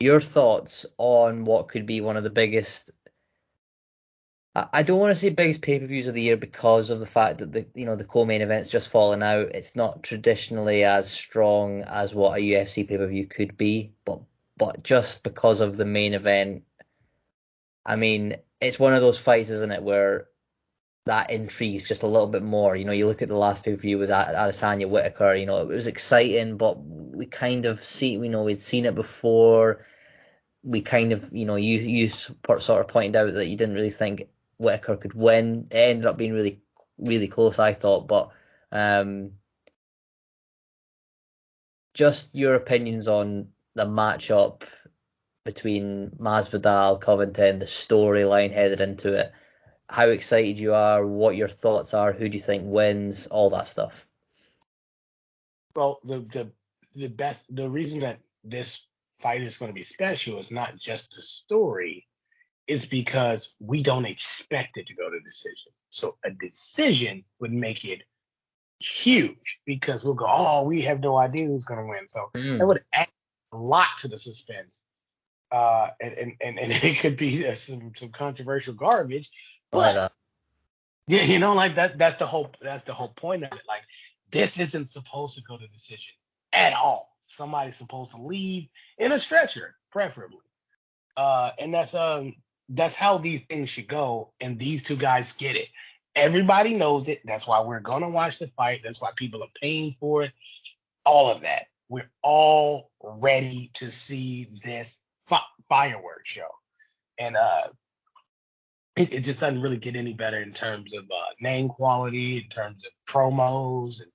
Your thoughts on what could be one of the biggest, I don't want to say biggest pay-per-views of the year because of the fact that the co-main event's just fallen out. It's not traditionally as strong as what a UFC pay-per-view could be, but just because of the main event, I mean, it's one of those fights, isn't it, where that intrigues just a little bit more. You look at the last pay-per-view with Adesanya Whitaker, it was exciting, but we kind of we'd seen it before. We kind of, you sort of pointed out that you didn't really think Whitaker could win. It ended up being really, really close, I thought. But just your opinions on the matchup between Masvidal, Covington, the storyline headed into it, how excited you are, what your thoughts are, who do you think wins, all that stuff. Well, the reason that this fight is going to be special is not just the story, it's because we don't expect it to go to decision. So a decision would make it huge because we'll go, we have no idea who's going to win. So that would add a lot to the suspense. And it could be some controversial garbage. But that's the whole point of it. Like, this isn't supposed to go to decision at all. Somebody's supposed to leave in a stretcher, preferably. And that's how these things should go. And these two guys get it. Everybody knows it. That's why we're gonna watch the fight. That's why people are paying for it. All of that. We're all ready to see this fireworks show. And it just doesn't really get any better in terms of name quality, in terms of promos, and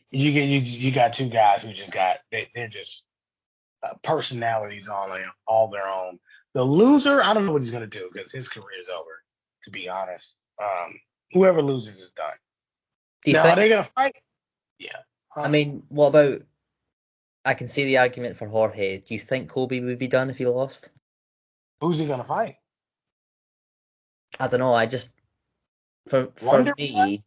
you got two guys who just they're just personalities all their own. The loser, I don't know what he's gonna do because his career is over. To be honest, whoever loses is done. Are they gonna fight? Yeah. I mean, what about? I can see the argument for Jorge. Do you think Kobe would be done if he lost? Who's he gonna fight? I don't know. I just for me,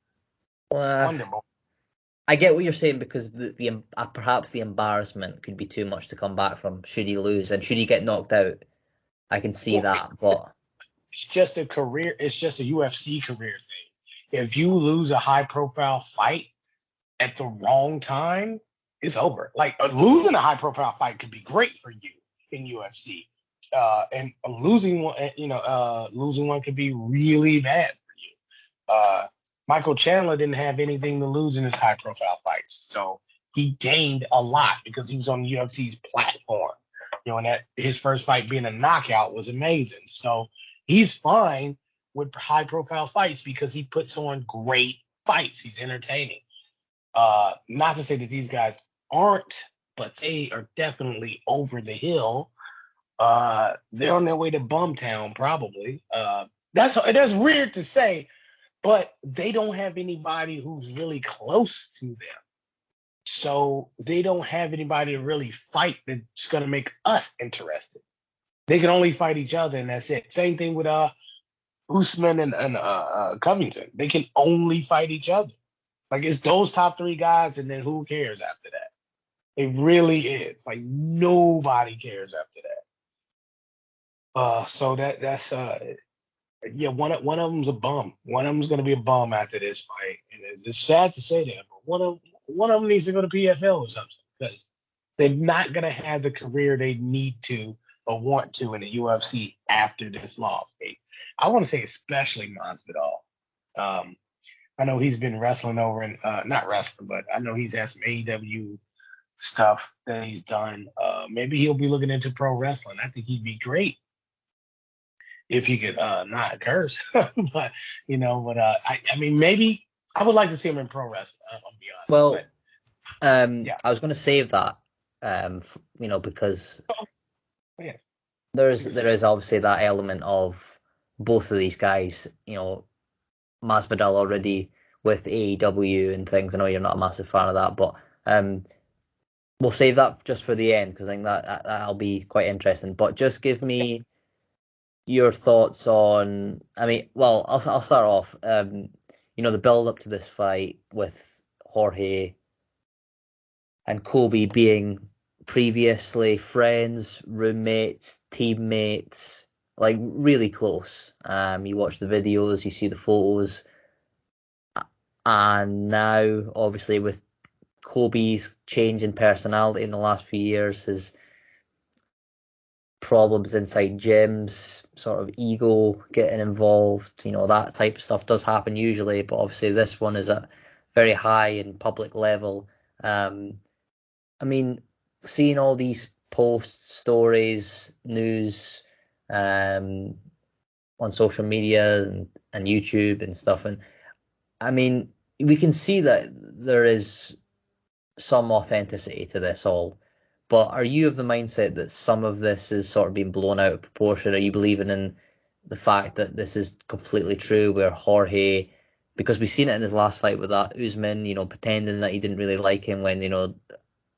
I get what you're saying because the perhaps the embarrassment could be too much to come back from should he lose and should he get knocked out. I can see that, but it's just a career. It's just a UFC career thing. If you lose a high-profile fight at the wrong time, it's over. Like losing a high-profile fight could be great for you in UFC, and losing one could be really bad for you. Michael Chandler didn't have anything to lose in his high-profile fights, so he gained a lot because he was on UFC's platform. And that his first fight being a knockout was amazing. So he's fine with high-profile fights because he puts on great fights. He's entertaining. Not to say that these guys aren't, but they are definitely over the hill. They're on their way to Bumtown, probably. That's weird to say, but they don't have anybody who's really close to them. So they don't have anybody to really fight that's going to make us interested. They can only fight each other, and that's it. Same thing with Usman and Covington. They can only fight each other. Like, it's those top three guys, and then who cares after that? It really is. Like, nobody cares after that. So that's Yeah, one of them's a bum. One of them's going to be a bum after this fight, and it's sad to say that, but one of them needs to go to PFL or something because they're not going to have the career they need to or want to in the UFC after this loss. I want to say especially Masvidal. Um, I know he's been wrestling over in not wrestling, but I know he's had some AEW stuff that he's done. Maybe he'll be looking into pro wrestling. I think he'd be great if he could not curse. but I mean maybe I would like to see him in pro wrestling. I'll be honest. Well, Yeah. I was going to save that, because Yeah. there is obviously that element of both of these guys. Masvidal already with AEW and things. I know you're not a massive fan of that, but we'll save that just for the end because I think that'll be quite interesting. But just give me your thoughts on. I mean, well, I'll start off. The build up to this fight with Jorge and Kobe being previously friends, roommates, teammates, like really close. You watch the videos, you see the photos, and now obviously with Kobe's change in personality in the last few years, his problems inside gyms, sort of ego getting involved, that type of stuff does happen usually, but obviously this one is at very high and public level. I mean, seeing all these posts, stories, news, on social media and YouTube and stuff, and I mean, we can see that there is some authenticity to this all. But are you of the mindset that some of this is sort of being blown out of proportion? Are you believing in the fact that this is completely true, where Jorge, because we've seen it in his last fight with that Usman, pretending that he didn't really like him when,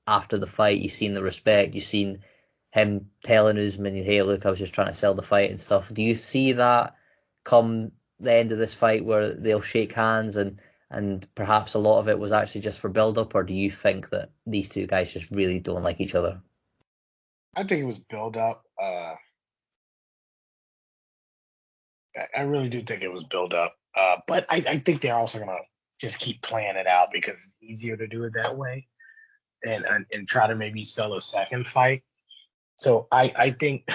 after the fight, you've seen the respect, you've seen him telling Usman, hey, look, I was just trying to sell the fight and stuff. Do you see that come the end of this fight where they'll shake hands and perhaps a lot of it was actually just for build up, or do you think that these two guys just really don't like each other? I think it was build up. I really do think it was build up. But I think they're also gonna just keep playing it out because it's easier to do it that way and try to maybe sell a second fight. So I think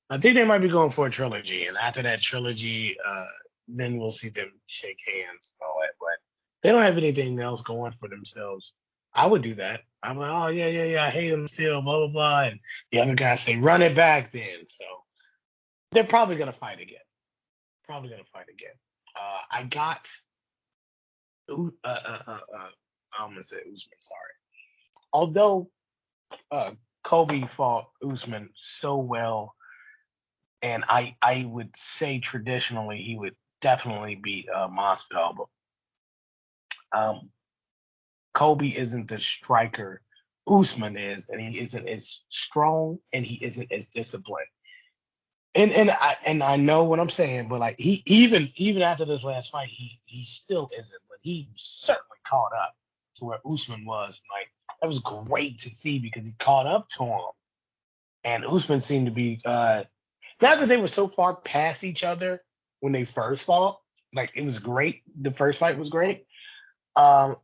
I think they might be going for a trilogy, and after that trilogy, then we'll see them shake hands and all that. But they don't have anything else going for themselves. I would do that. I'm like, oh yeah, I hate them still, blah blah blah, and the other guys say run it back then. So they're probably gonna fight again. Probably gonna fight again. I got. I'm gonna say Usman. Sorry. Although Kobe fought Usman so well, and I would say traditionally he would definitely beat Masvidal, but Kobe isn't the striker Usman is, and he isn't as strong, and he isn't as disciplined. And I know what I'm saying, but like he even after this last fight, he still isn't, but he certainly caught up to where Usman was. Like that was great to see because he caught up to him, and Usman seemed to be not that they were so far past each other when they first fought. Like it was great. The first fight was great, but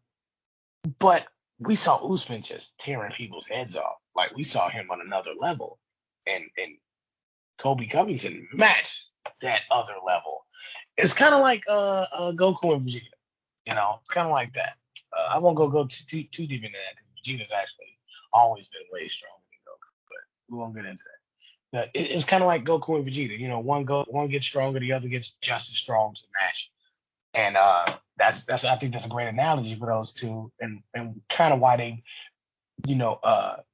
we saw Usman just tearing people's heads off. Like we saw him on another level, and Kobe Covington matched that other level. It's kind of like Goku and Vegeta. It's kind of like that. I won't go too deep into that because Vegeta's actually always been way stronger than Goku, but we won't get into that. It's kind of like Goku and Vegeta. One gets stronger, the other gets just as strong to match. And that's I think that's a great analogy for those two, and kind of why they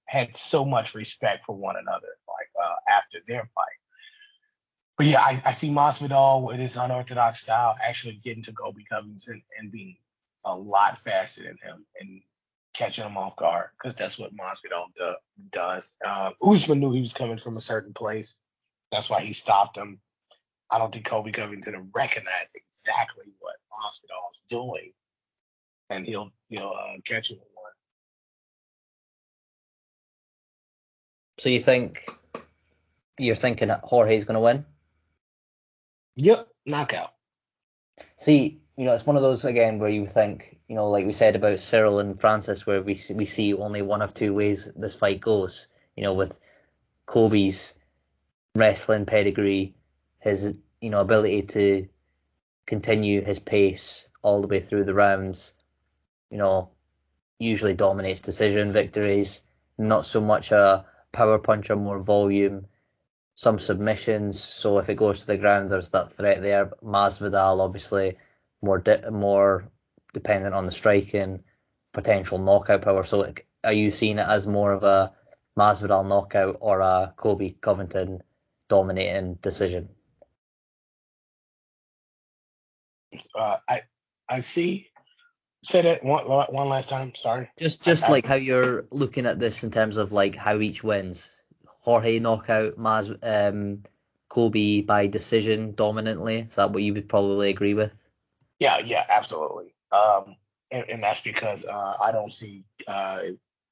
had so much respect for one another, like after their fight. But yeah, I see Masvidal with his unorthodox style actually getting to Kobe Covington and being a lot faster than him and catching him off guard because that's what Masvidal does. Usman knew he was coming from a certain place. That's why he stopped him. I don't think Kobe Covington recognized exactly what Masvidal is doing, and he'll catch him with one. So you're thinking that Jorge's going to win? Yep, knockout. See, it's one of those again where you think, like we said about Cyril and Francis, where we see only one of two ways this fight goes. With Kobe's wrestling pedigree, his ability to continue his pace all the way through the rounds, you know, usually dominates decision victories. Not so much a power puncher, more volume, some submissions. So if it goes to the ground, there's that threat there. Masvidal, obviously, more dependent on the striking, potential knockout power. So are you seeing it as more of a Masvidal knockout or a Kobe Covington dominating decision? I see. Say that one last time. Sorry. Just like how you're looking at this in terms of like how each wins. Jorge knockout, Kobe by decision dominantly. Is that what you would probably agree with? Yeah, absolutely. And that's because I don't see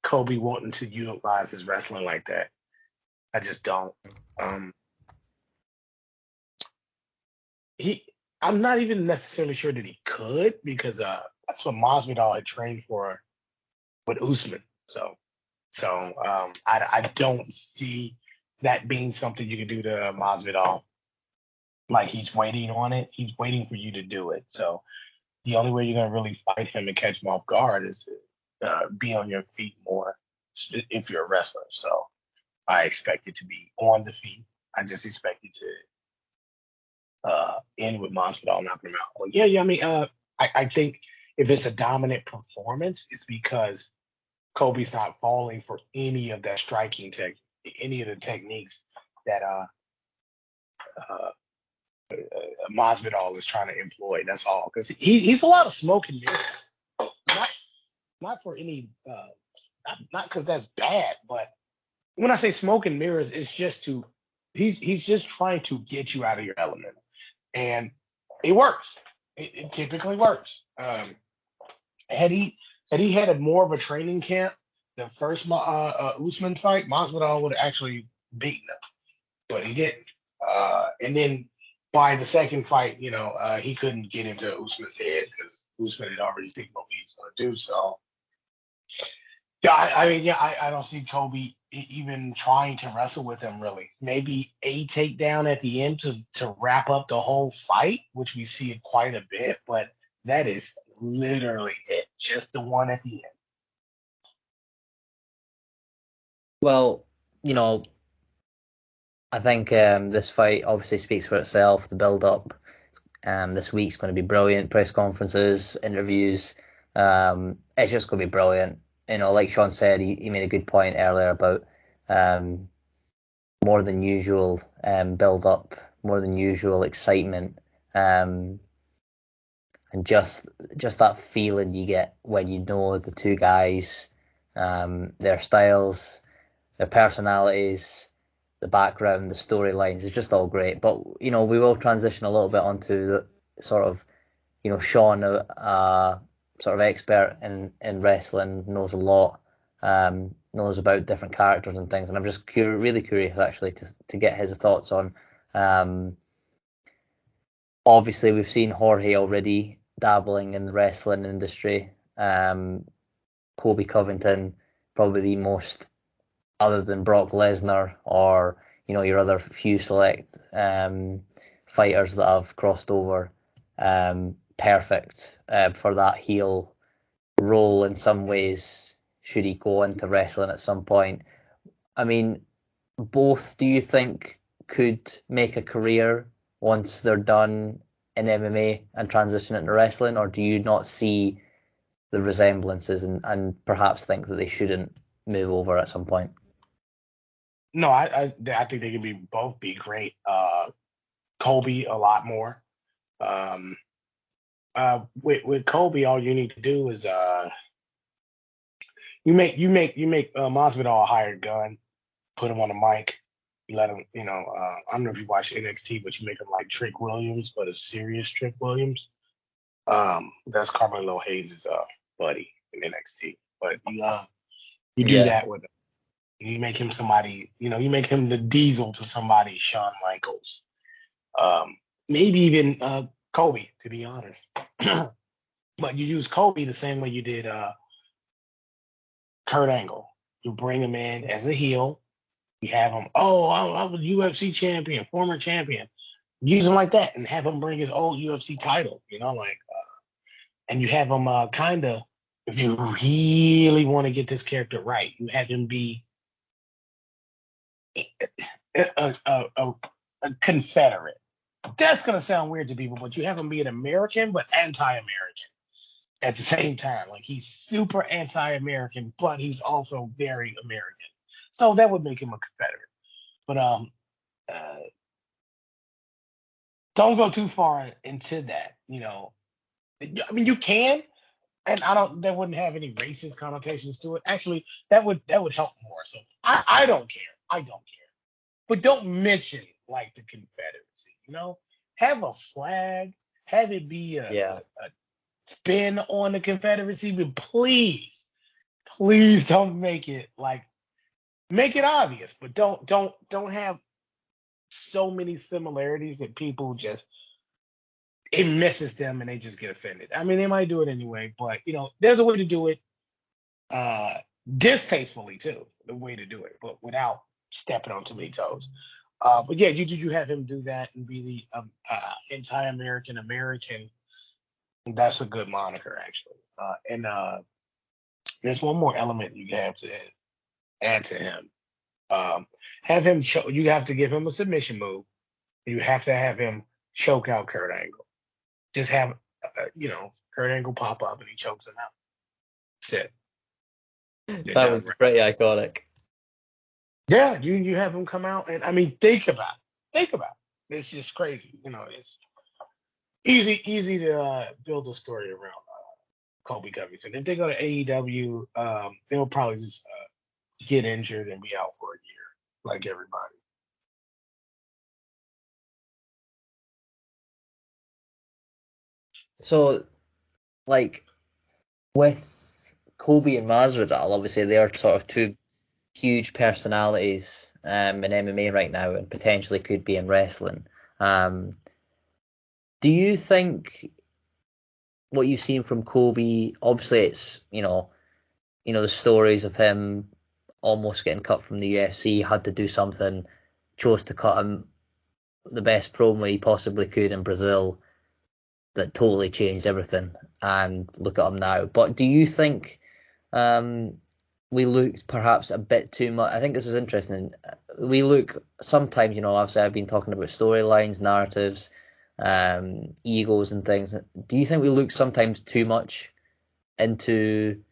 Kobe wanting to utilize his wrestling like that. I just don't. Um, he, I'm not even necessarily sure that he could because that's what Masvidal had trained for with Usman. I don't see that being something you can do to Masvidal. Like he's waiting on it. He's waiting for you to do it. So the only way you're gonna really fight him and catch him off guard is to be on your feet more if you're a wrestler. So I expect it to be on the feet. I just expect it to end with Masvidal knocking him out. Well, yeah. I mean, I think if it's a dominant performance, it's because Kobe's not falling for any of that any of the techniques that uh, Masvidal is trying to employ. That's all. Because he's a lot of smoke and mirrors. Not not for any not because that's bad, but when I say smoke and mirrors, it's just to he's just trying to get you out of your element, and it works. It typically works. Had he had a more of a training camp, the first Usman fight, Masvidal would have actually beaten him, but he didn't. And then by the second fight, he couldn't get into Usman's head because Usman had already seen what he was going to do. So, yeah, I don't see Kobe even trying to wrestle with him really. Maybe a takedown at the end to wrap up the whole fight, which we see it quite a bit, but that is literally it. Just the one at the end. Well, I think this fight obviously speaks for itself. The build up this week's going to be brilliant. Press conferences, interviews. It's just going to be brilliant. Like Sean said, he made a good point earlier about more than usual build up, more than usual excitement, and just that feeling you get when you know the two guys, their styles, their personalities, the background, the storylines. It's just all great. But we will transition a little bit onto the sort of Sean, sort of expert in wrestling, knows a lot, knows about different characters and things, and I'm just really curious actually to get his thoughts on. Obviously, we've seen Jorge already dabbling in the wrestling industry. Kobe Covington, probably the most, other than Brock Lesnar or your other few select fighters that have crossed over, perfect for that heel role in some ways, should he go into wrestling at some point. I mean, both, do you think, could make a career once they're done in MMA and transition into wrestling, or do you not see the resemblances and perhaps think that they shouldn't move over at some point? No, I think they can both be great. Kobe a lot more. Um, with Kobe, all you need to do is you make Masvidal a hired gun, put him on the mic, you let him, I don't know if you watch NXT, but you make him like Trick Williams, but a serious Trick Williams. That's Carmelo Hayes' buddy in NXT. But you do Yeah. that with him. You make him somebody, you make him the Diesel to somebody, Shawn Michaels. maybe even Kobe, to be honest. But you use Kobe the same way you did Kurt Angle. You bring him in as a heel. You have him, I'm a UFC champion, former champion. Use him like that and have him bring his old UFC title, and you have him kind of, if you really want to get this character right, you have him be a Confederate. That's going to sound weird to people, but you have him be an American, but anti-American at the same time. Like, he's super anti-American, but he's also very American. So that would make him a Confederate. But don't go too far into that. I mean, you can, and that wouldn't have any racist connotations to it. Actually, that would help more. So I don't care. I don't care. But don't mention like the Confederacy. Have a flag, have it be a spin on the Confederacy, but please don't make it obvious, but don't have so many similarities that people just, it misses them and they just get offended. I mean, they might do it anyway, but there's a way to do it distastefully too, the way to do it, but without stepping on too many toes. But yeah, you have him do that and be the anti-American American. That's a good moniker, actually. And there's one more element you have to add to him. Have him you have to give him a submission move. You have to have him choke out Kurt Angle. Just have Kurt Angle pop up and he chokes him out. That's it. That was pretty iconic. Yeah, you have him come out, and I mean, think about it. It's just crazy. It's easy to build a story around Kobe Covington. If they go to AEW, they'll probably just get injured and be out for a year, like everybody. So, like, with Kobe and Masvidal, obviously they're sort of two huge personalities in MMA right now, and potentially could be in wrestling. Do you think what you've seen from Kobe, obviously it's the stories of him almost getting cut from the UFC, had to do something, chose to cut him the best promo he possibly could in Brazil, that totally changed everything, and look at him now. But do you think we look perhaps a bit too much? I think this is interesting. We look sometimes, obviously I've been talking about storylines, narratives, egos and things. Do you think we look sometimes too much into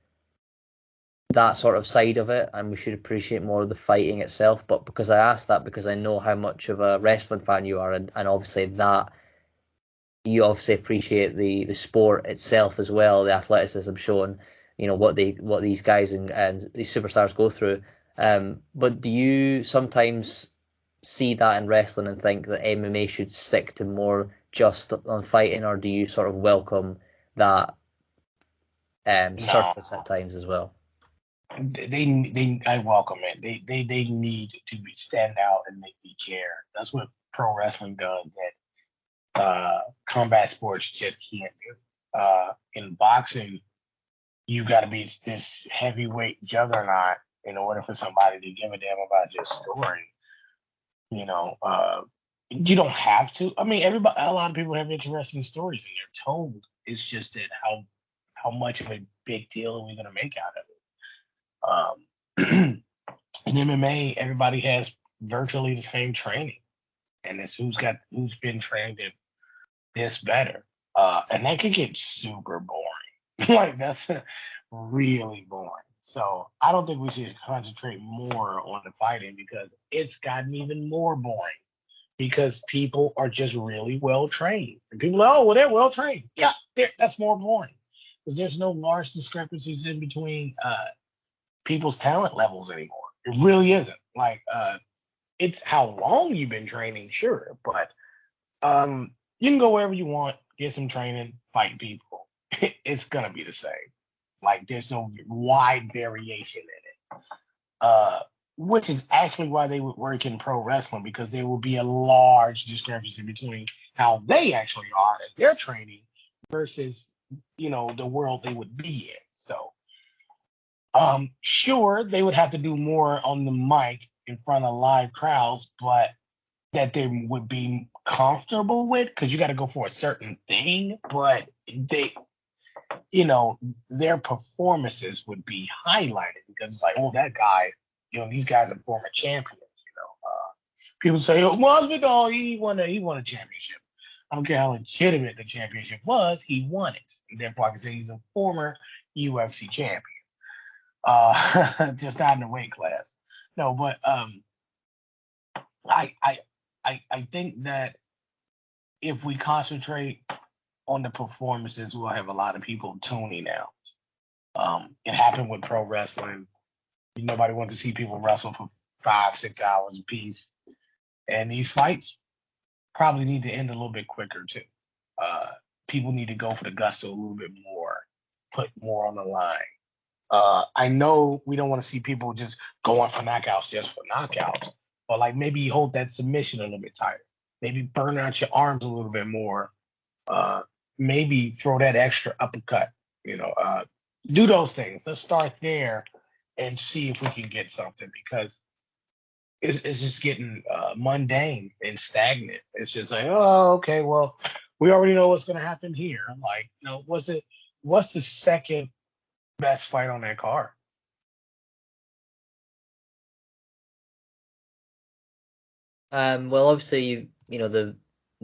that sort of side of it, and we should appreciate more of the fighting itself? But because I asked that, because I know how much of a wrestling fan you are, and obviously that you obviously appreciate the sport itself as well, the athleticism shown, what these guys and these superstars go through. But do you sometimes see that in wrestling and think that MMA should stick to more just on fighting, or do you sort of welcome that surface at times as well? I welcome it. They need to stand out and make me care. That's what pro wrestling does that combat sports just can't do. In boxing, you got to be this heavyweight juggernaut in order for somebody to give a damn about your story. You don't have to. I mean, a lot of people have interesting stories, and they're told. It's just that how much of a big deal are we going to make out of it? In MMA, everybody has virtually the same training, and it's who's been trained in this better, and that can get super boring. Like, that's really boring. So I don't think we should concentrate more on the fighting, because it's gotten even more boring, because people are just really well trained, and people are, well, they're well trained. Yeah, that's more boring, because there's no large discrepancies in between people's talent levels anymore. It really isn't. Like, it's how long you've been training, sure, but you can go wherever you want, get some training, fight people. It's gonna be the same. Like, there's no wide variation in it. Which is actually why they would work in pro wrestling, because there will be a large discrepancy between how they actually are at their training versus, the world they would be in. So, sure, they would have to do more on the mic in front of live crowds, but that they would be comfortable with because you got to go for a certain thing. But they, their performances would be highlighted because it's like, oh, that guy, these guys are former champions. People say, oh, Masvidal, he won a championship. I don't care how legitimate the championship was, he won it. And therefore, I can say he's a former UFC champion. Just not in the weight class. No, but I think that if we concentrate on the performances, we'll have a lot of people tuning out. It happened with pro wrestling. Nobody wants to see people wrestle for 5-6 hours a piece. And these fights probably need to end a little bit quicker too. People need to go for the gusto a little bit more, put more on the line. I know we don't want to see people just going for knockouts just for knockouts, but like maybe hold that submission a little bit tighter. Maybe burn out your arms a little bit more. Maybe throw that extra uppercut. Do those things. Let's start there and see if we can get something because it's just getting mundane and stagnant. It's just like, oh, okay, well, we already know what's going to happen here. I'm like, what's the second best fight on that card? Well, obviously, the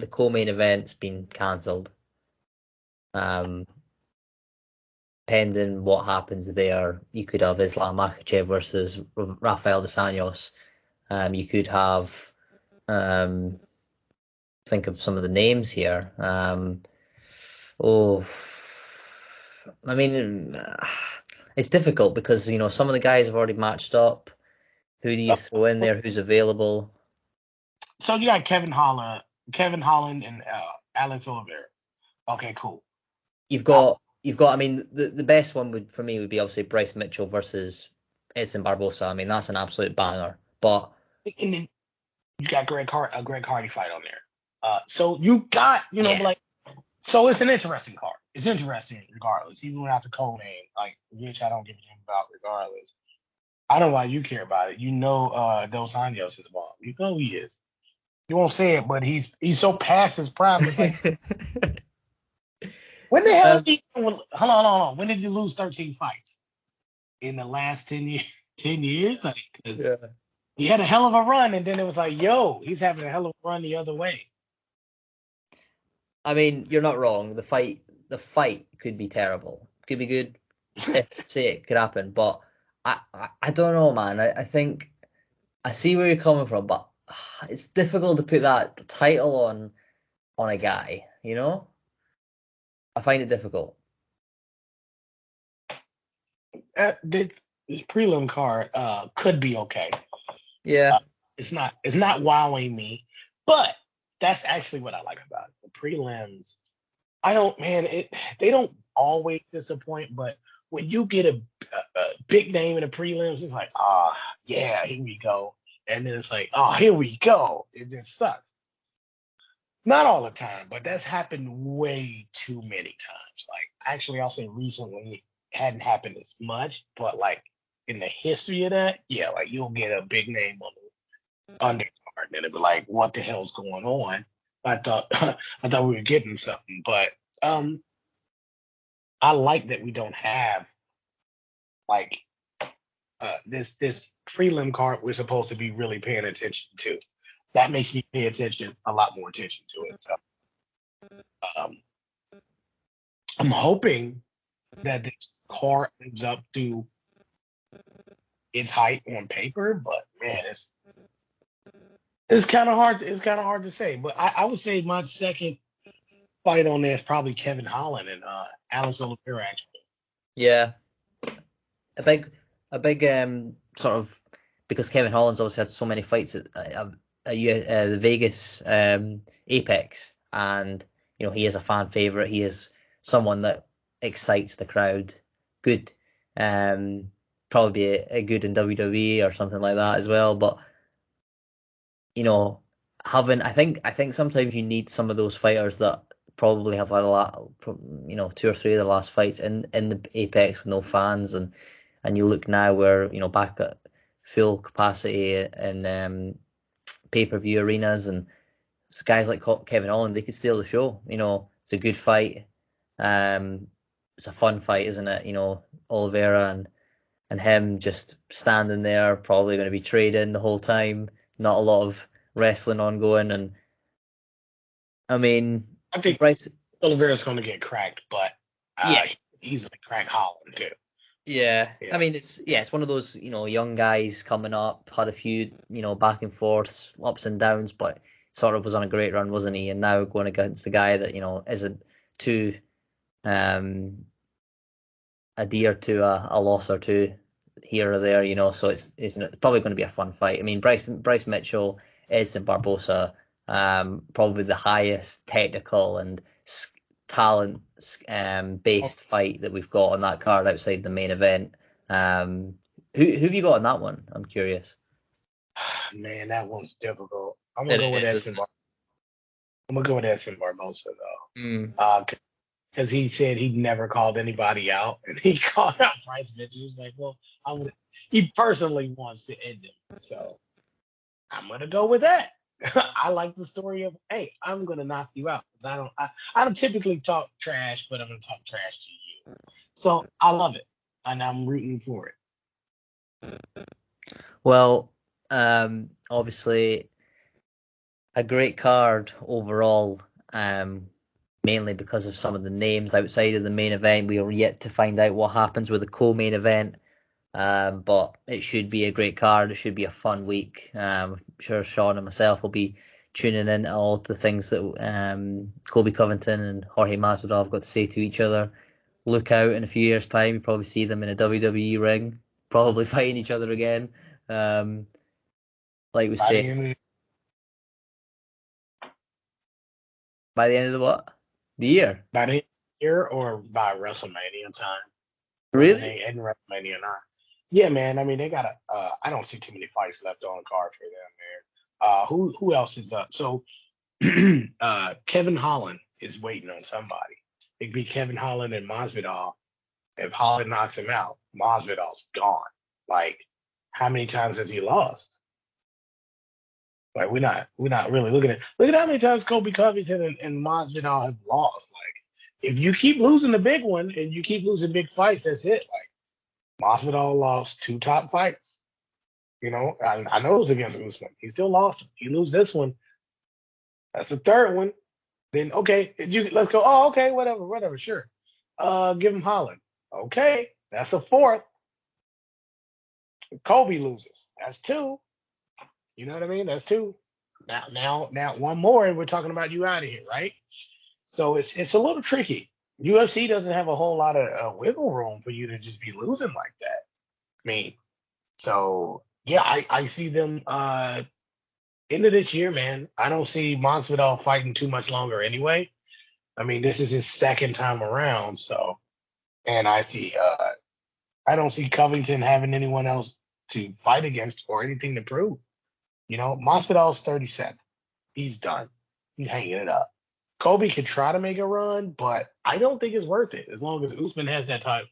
co-main event's been cancelled. Pending what happens there, you could have Islam Makhachev versus Rafael dos Anjos. You could have, think of some of the names here. I mean, it's difficult because, some of the guys have already matched up. Who do you throw in there? Who's available? So you got Kevin Holland and Alex Oliveira. Okay, cool. You've got. I mean, the best one would be obviously Bryce Mitchell versus Edson Barbosa. I mean, that's an absolute banger. But and then you got a Greg Hardy fight on there. So you got, so it's an interesting card. It's interesting regardless, even without the code name, which I don't give a damn about regardless. I don't know why you care about it. Dos Anjos is a bomb. You know who he is. You won't say it, but he's so past his prime. When the hell did he? Hold on. When did he lose 13 fights? In the last 10 years? 10 years? He had a hell of a run, and then it was like, yo, he's having a hell of a run the other way. I mean, you're not wrong. The fight could be terrible. Could be good. Say it could happen, but I don't know, man. I think I see where you're coming from, but it's difficult to put that title on a guy. I find it difficult. The prelim card could be okay. Yeah. It's not wowing me, but that's actually what I like about it. The prelims, they don't always disappoint, but when you get a big name in the prelims, it's like, yeah, here we go. And then it's like, oh, here we go. It just sucks. Not all the time, but that's happened way too many times. Actually, I'll say recently it hadn't happened as much, but in the history of that, yeah, you'll get a big name on the undercard, and it'll be like, what the hell's going on? I thought we were getting something, but I like that we don't have this prelim card we're supposed to be really paying attention to. That makes me pay a lot more attention to it. So I'm hoping that this card ends up to its height on paper, but man, it's kind of hard. It's kind of hard to say. But I would say my second fight on there is probably Kevin Holland and Alex Oliveira. Actually, yeah, a big sort of, because Kevin Holland's obviously had so many fights at the Vegas Apex, and he is a fan favorite. He is someone that excites the crowd. Good, probably be a good in WWE or something like that as well. But I think sometimes you need some of those fighters that probably have had a lot, 2 or 3 of the last fights in the Apex with no fans, and you look now where back at full capacity in pay-per-view arenas, and guys like Kevin Holland, they could steal the show. It's a good fight. It's a fun fight, isn't it? Oliveira and him just standing there, probably going to be trading the whole time. Not a lot of wrestling ongoing, and I mean, I think Bryce. Oliveira's going to get cracked, but Yeah, he could easily crack Holland too. yeah. Yeah. I mean, it's one of those young guys coming up, had a few back and forths, ups and downs, but sort of was on a great run, wasn't he? And now going against the guy that isn't too adhered to a loss or two here or there, so it's probably going to be a fun fight. I mean, Bryce Mitchell, Edson Barbosa, probably the highest technical and talent based fight that we've got on that card outside the main event. Who have you got on that one? I'm curious. Man, that one's difficult. I'm gonna go with Edson Barbosa though. Because he said he'd never called anybody out, and he called out Bryce Mitchell. He was like, "Well, he personally wants to end him, so I'm gonna go with that." I like the story of, "Hey, I'm gonna knock you out." Because I don't typically talk trash, but I'm gonna talk trash to you. So I love it, and I'm rooting for it. Well, obviously, a great card overall. Mainly because of some of the names outside of the main event. We are yet to find out what happens with the co-main event, but it should be a great card. It should be a fun week. I'm sure Sean and myself will be tuning in to all the things that Colby Covington and Jorge Masvidal have got to say to each other. Look out in a few years' time, you probably see them in a WWE ring, probably fighting each other again. Like we said, by the end of the what? The year? By the year or by WrestleMania time? Really? In WrestleMania 9. Yeah, man. I mean, they got I don't see too many fights left on the card for them, man. Who else is up? So, Kevin Holland is waiting on somebody. It could be Kevin Holland and Masvidal. If Holland knocks him out, Masvidal's gone. Like, how many times has he lost? Like, we're not really looking at. Look at how many times Colby Covington and Masvidal have lost. Like, if you keep losing the big one and you keep losing big fights, that's it. Like, Masvidal lost 2 top fights. I know it was against Usman. He still lost them. You lose this one, that's the 3rd one. Then okay, let's go. Oh, okay, whatever, sure. Give him Holland. Okay, that's a 4th. Colby loses. That's 2. You know what I mean? That's 2. Now, one more, and we're talking about you out of here, right? So it's a little tricky. UFC doesn't have a whole lot of wiggle room for you to just be losing like that. I mean, so yeah, I see them end of this year, man. I don't see Masvidal fighting too much longer anyway. I mean, this is his 2nd time around, so, and I don't see Covington having anyone else to fight against or anything to prove. Masvidal's 37. He's done. He's hanging it up. Colby could try to make a run, but I don't think it's worth it as long as Usman has that title.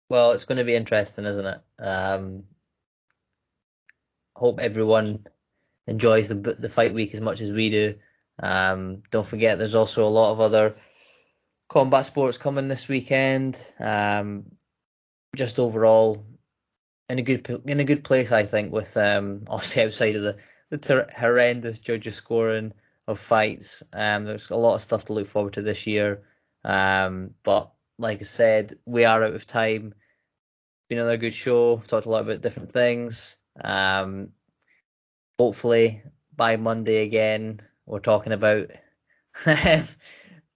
Well, it's going to be interesting, isn't it? Hope everyone enjoys the fight week as much as we do. Don't forget, there's also a lot of other combat sports coming this weekend. Just overall, in a good place, I think, with obviously outside of the horrendous judges scoring of fights. There's a lot of stuff to look forward to this year. But like I said, we are out of time. Been another good show. Talked a lot about different things. Hopefully by Monday again, we're talking about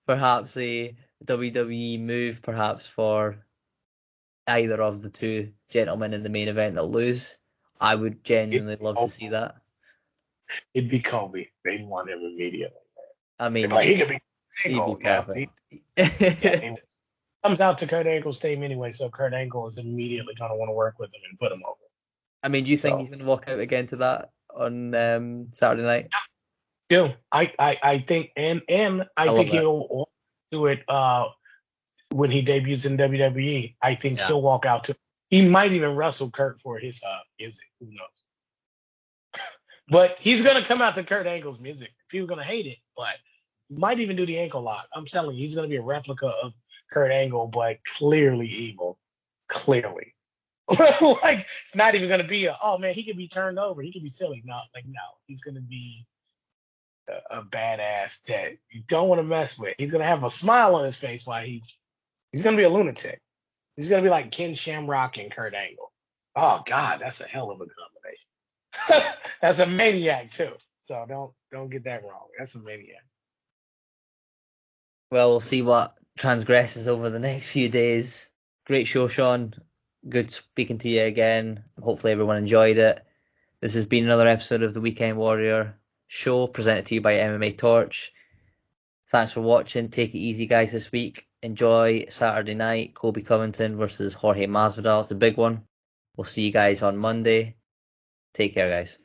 perhaps a WWE move, perhaps for either of the 2 gentlemen in the main event that lose. I would genuinely love to see that. It'd be Colby. They'd want him immediately. I mean, he could be perfect. He comes out to Kurt Angle's team anyway, so Kurt Angle is immediately going to want to work with him and put him over. I mean, do you think So, he's going to walk out again to that on Saturday night? still, I think, and I I love think it. he'll do it when he debuts in WWE. I think Yeah. he'll walk out to. He might even wrestle Kurt for his music. Who knows? But he's gonna come out to Kurt Angle's music. People are gonna hate it, but he might even do the ankle lock. I'm telling you, he's gonna be a replica of Kurt Angle, but clearly evil. Clearly. Like it's not even gonna be oh man, he could be turned over. He could be silly. No, he's gonna be a badass that you don't want to mess with. He's gonna have a smile on his face while he's gonna be a lunatic. He's gonna be like Ken Shamrock and Kurt Angle. Oh God, that's a hell of a combination. That's a maniac too. So don't get that wrong. That's a maniac. Well, we'll see what transgresses over the next few days. Great show, Sean. Good speaking to you again. Hopefully everyone enjoyed it. This has been another episode of the Weekend Warrior show presented to you by MMA Torch. Thanks for watching. Take it easy, guys, this week. Enjoy Saturday night, Colby Covington versus Jorge Masvidal. It's a big one. We'll see you guys on Monday. Take care, guys.